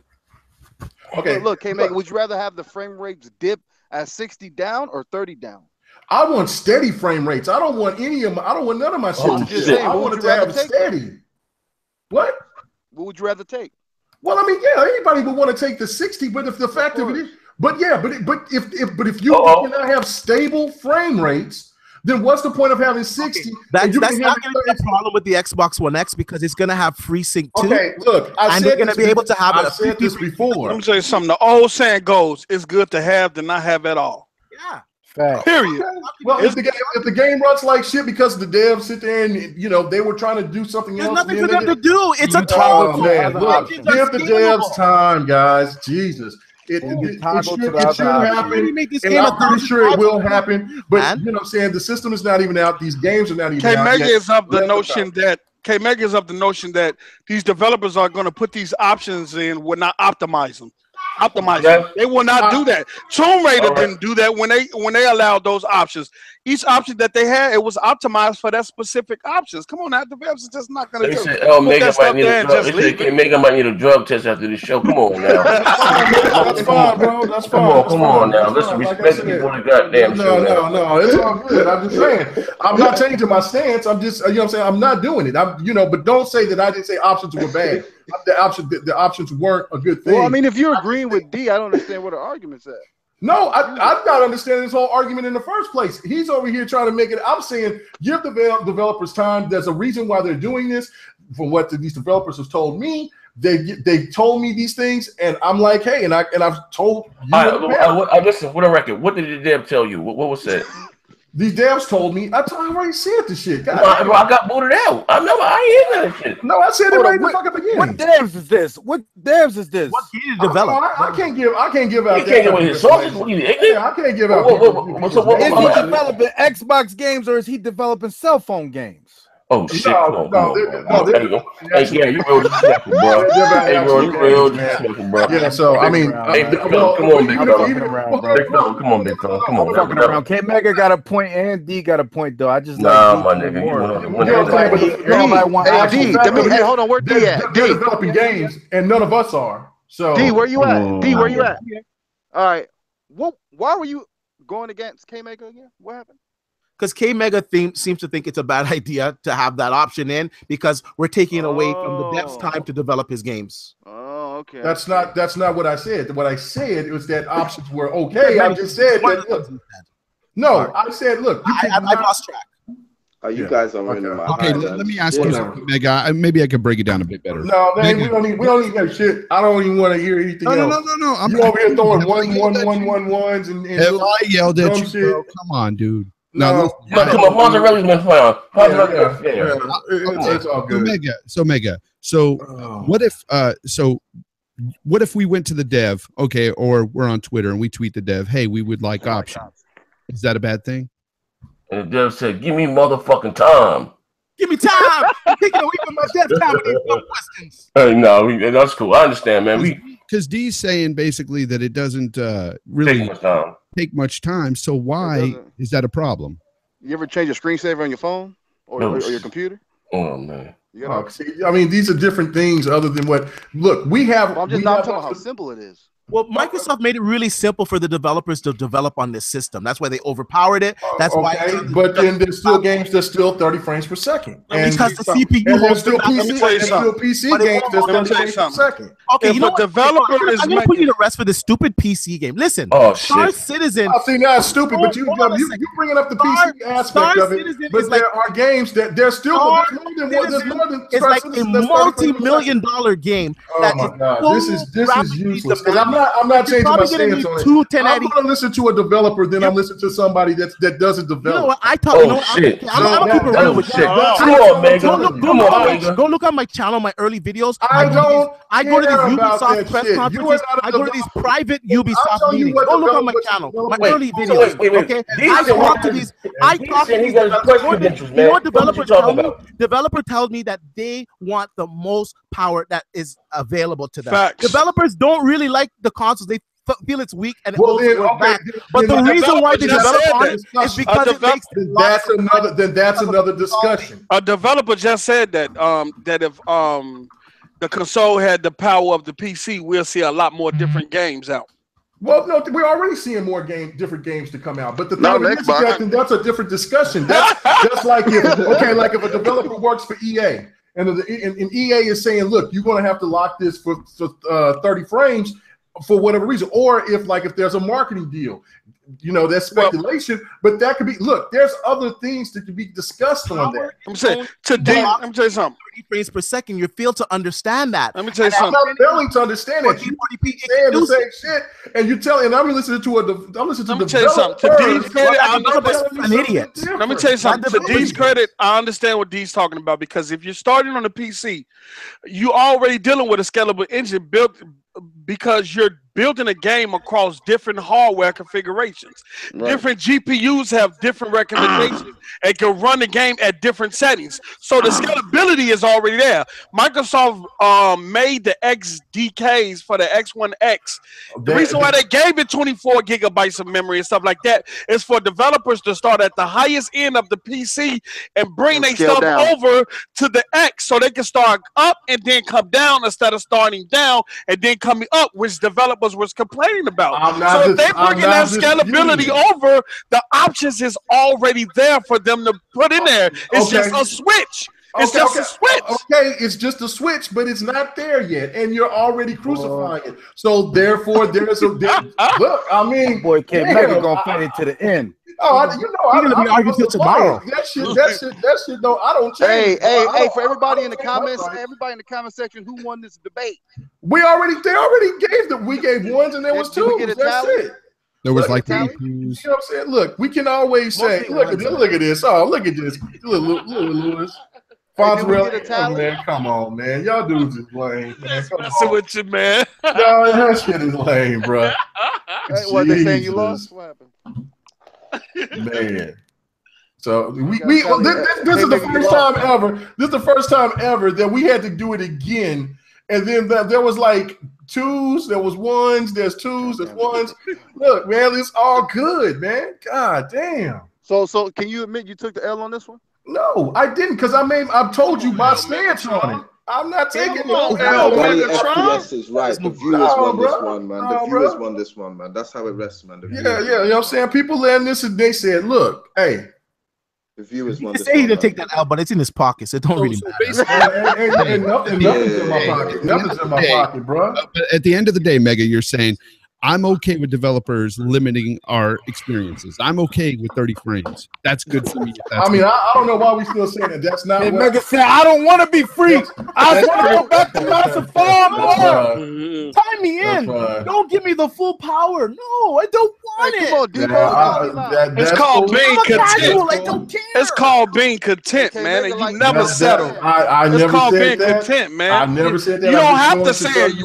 Okay, look, K-Mega, would you rather have the frame rates dip at 60 down or 30 down? I want steady frame rates. I don't want none of my shit. I want it to have steady. What would you rather take? Well, I mean, anybody would want to take the 60, but if the fact of it is, but if you cannot have stable frame rates, then what's the point of having 60? That's not going to be a problem with the Xbox One X because it's going to have FreeSync 2. Okay, look, and they're going to be able to have I've said this before. Let me tell you something. The old saying goes, it's good to have than not have at all. Yeah. Fact. Period. Well, if the game runs like shit because the devs sit there and they were trying to do something There's else. There's nothing for them to do. It's a toggle. Look, give the devs time, guys. Jesus. It should happen. And I'm pretty sure it will happen. But you know what I'm saying? The system is not even out. These games are not even out. K-Mega is of the notion that these developers are going to put these options in, will not optimize them. They will not do that. Tomb Raider didn't do that when they allowed those options. Each option that they had, it was optimized for that specific options. Come on, now, the devs is just not going to do it. Mega might need a drug test after the show. Come on now. That's fine, bro. That's fine. Come on now. Let's respect people on the goddamn show. No. It's all good. I'm just saying. I'm not changing my stance. I'm just, you know what I'm saying? I'm not doing it. But don't say that I didn't say options were bad. The options weren't a good thing. Well, I mean, if you're agreeing with D, I don't understand what the argument's at. No, I'm not understanding this whole argument in the first place. He's over here trying to make it. I'm saying give the developers time. There's a reason why they're doing this. From what these developers have told me, they told me these things, and I'm like, hey, and I've told you. I listen. For the record, what did the dev tell you? What was said? These devs told me. I already said this shit. God, I got booted out. I ain't hear that shit. No, I said it right in the fucking beginning. What devs is this? What game you develop? I can't give out. You can't give away his sources. I can't give out. Is he developing Xbox games or is he developing cell phone games? Oh shit! No. Hey, yeah, you real disrespectful, bro. Hey, bro, you real disrespectful, bro. Yeah, so I mean, come on, big fella. Come on, big fella. Come on, fucking around. K-Mega got a point and D got a point though. I just my nigga. Hey, hold on. Where D at? They're developing games, and none of us are. So D, where you at? D, where you at? All right. Why were you going against K-Mega again? What happened? Because K-Mega seems to think it's a bad idea to have that option in because we're taking away from the dev's time to develop his games. Oh, okay. That's not what I said. What I said was that options were okay. I just said that. Look, no, I said, look, I lost track. You guys are ruining my Okay, let me ask you something, Mega. Maybe I can break it down a bit better. No, man, we don't need that shit. I don't even want to hear anything else. No. I'm over here throwing ones and if I yelled at you, bro, come on, dude. No, come on, Mozzarella been fine. It's all good. So Mega. So what if we went to the dev, okay, or we're on Twitter and we tweet the dev, hey, we would like options. Is that a bad thing? And the dev said, give me motherfucking time. Give me time. I'm taking away from my dev time with these dumb questions. No, that's cool. I understand, man. Because D's saying basically that it doesn't really take much time. So why is that a problem? You ever change your screensaver on your phone or your computer? Oh man. See, I mean, these are different things other than what. Look, we have. I'm just not talking about how simple it is. Well, Microsoft made it really simple for the developers to develop on this system. That's why they overpowered it. That's why. But then there's still games that's still 30 frames per second. And because the CPU and there's holds still it. PC games that's 30 frames per second. Okay, you know what? Developer I'm gonna put you to rest for this stupid PC game. Listen, Star Citizen. I see now it's stupid, but you bringing up the PC aspect of it. But there are games that there's still there's more than it's like a multi-million-dollar game. Oh my God, this is useless. Because I'm not changing my stance on it. I'm going to listen to a developer, then I'm listening to somebody that doesn't develop. You know what? I talk. I'm gonna keep it real with you. Come on, Mega. Go look on my channel, my early videos. I go to these Ubisoft press conferences. I go to these private Ubisoft meetings. Go look on my channel, my early videos. Okay, I talk to these. You know what developers tell me? Developer tells me that they want the most power that is available to them. Facts. Developers don't really like the consoles. They feel it's weak and it goes back. But the reason why they develop on it is because it makes that's another discussion. A developer just said that that if the console had the power of the PC, we'll see a lot more different games out. Well, no, we're already seeing more different games to come out. But the thing that's a different discussion. That's like if a developer works for EA and EA is saying, look, you're going to have to lock this for 30 frames for whatever reason, or if there's a marketing deal, that's speculation. But that could be. Look, there's other things that could be discussed on that. I'm saying today. Let me tell you something. 30 frames per second. You fail to understand that. Let me tell you something. I'm not failing to understand it. You saying the same shit, and you're telling. And I'm listening to Let me tell you something. To D's credit, I'm an idiot. Let me tell you something. To D's credit, I understand what D's talking about, because if you're starting on a PC, you already dealing with a scalable engine built because you're building a game across different hardware configurations. Right. Different GPUs have different recommendations and can run the game at different settings. So the scalability is already there. Microsoft made the XDKs for the X1X. The reason why they gave it 24 gigabytes of memory and stuff like that is for developers to start at the highest end of the PC and bring their stuff over to the X, so they can start up and then come down instead of starting down and then coming up, which developers was complaining about. So if they bringing that scalability over, the options is already there for them to put in there. It's just a switch. It's just a switch. Okay, it's just a switch, but it's not there yet, and you're already crucifying it. So therefore, there's a look. I mean, boy, Mega gonna fight it to the end. Oh, you're gonna be arguing till tomorrow. That shit. No, I don't change. Hey! For everybody in the comments, everybody in the comment section, who won this debate? They already gave them. We gave ones, and there was two. That's it. There was like you know what I'm saying? Look, we can always say, look at this. Oh, look at this, little Lewis. Man, come on, man. Y'all dudes is lame, man. Messing with you, man. Y'all, that shit is lame, bro. What, they saying you lost? What happened? Man. So this is the first time ever. This is the first time ever that we had to do it again. And then there was like twos, there was ones, there's twos, there's ones. Look, man, it's all good, man. God damn. So can you admit you took the L on this one? No, I didn't, because I've told you my stance on it. I'm not taking no L. FPS is right. The viewers won this one, man. The viewers won this one, man. That's how it rests, man. Yeah, you know what I'm saying? People letting this, and they said, look, hey. The viewers won this one. He didn't take that L, but it's in his pockets. It don't really matter. Ain't nothing's in my pocket. Nothing's in my pocket, bro. But at the end of the day, Mega, you're saying, I'm okay with developers limiting our experiences. I'm okay with 30 frames. That's good for me. I don't know why we still saying that. That's not. Mega said, I don't want to be free. I want to go back to Massive Farm. Tie me in. Don't give me the full power. No, I don't want it. It's called being content. It's called being content, man. And you never settle. It's called being content, man. I never said that. You don't have to say it.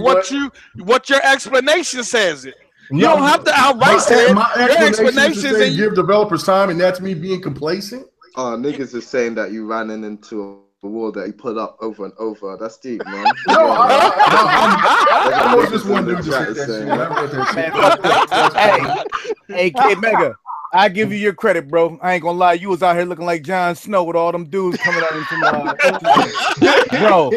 What your explanation says it. You don't have to outright say it. My explanation is give developers time, and that's me being complacent. Niggas is saying that you ran into a wall that you put up over and over. That's deep, man. No, I was just one dude to say that shit. Hey, K Mega, I give you your credit, bro. I ain't gonna lie, you was out here looking like Jon Snow with all them dudes coming out into my bro.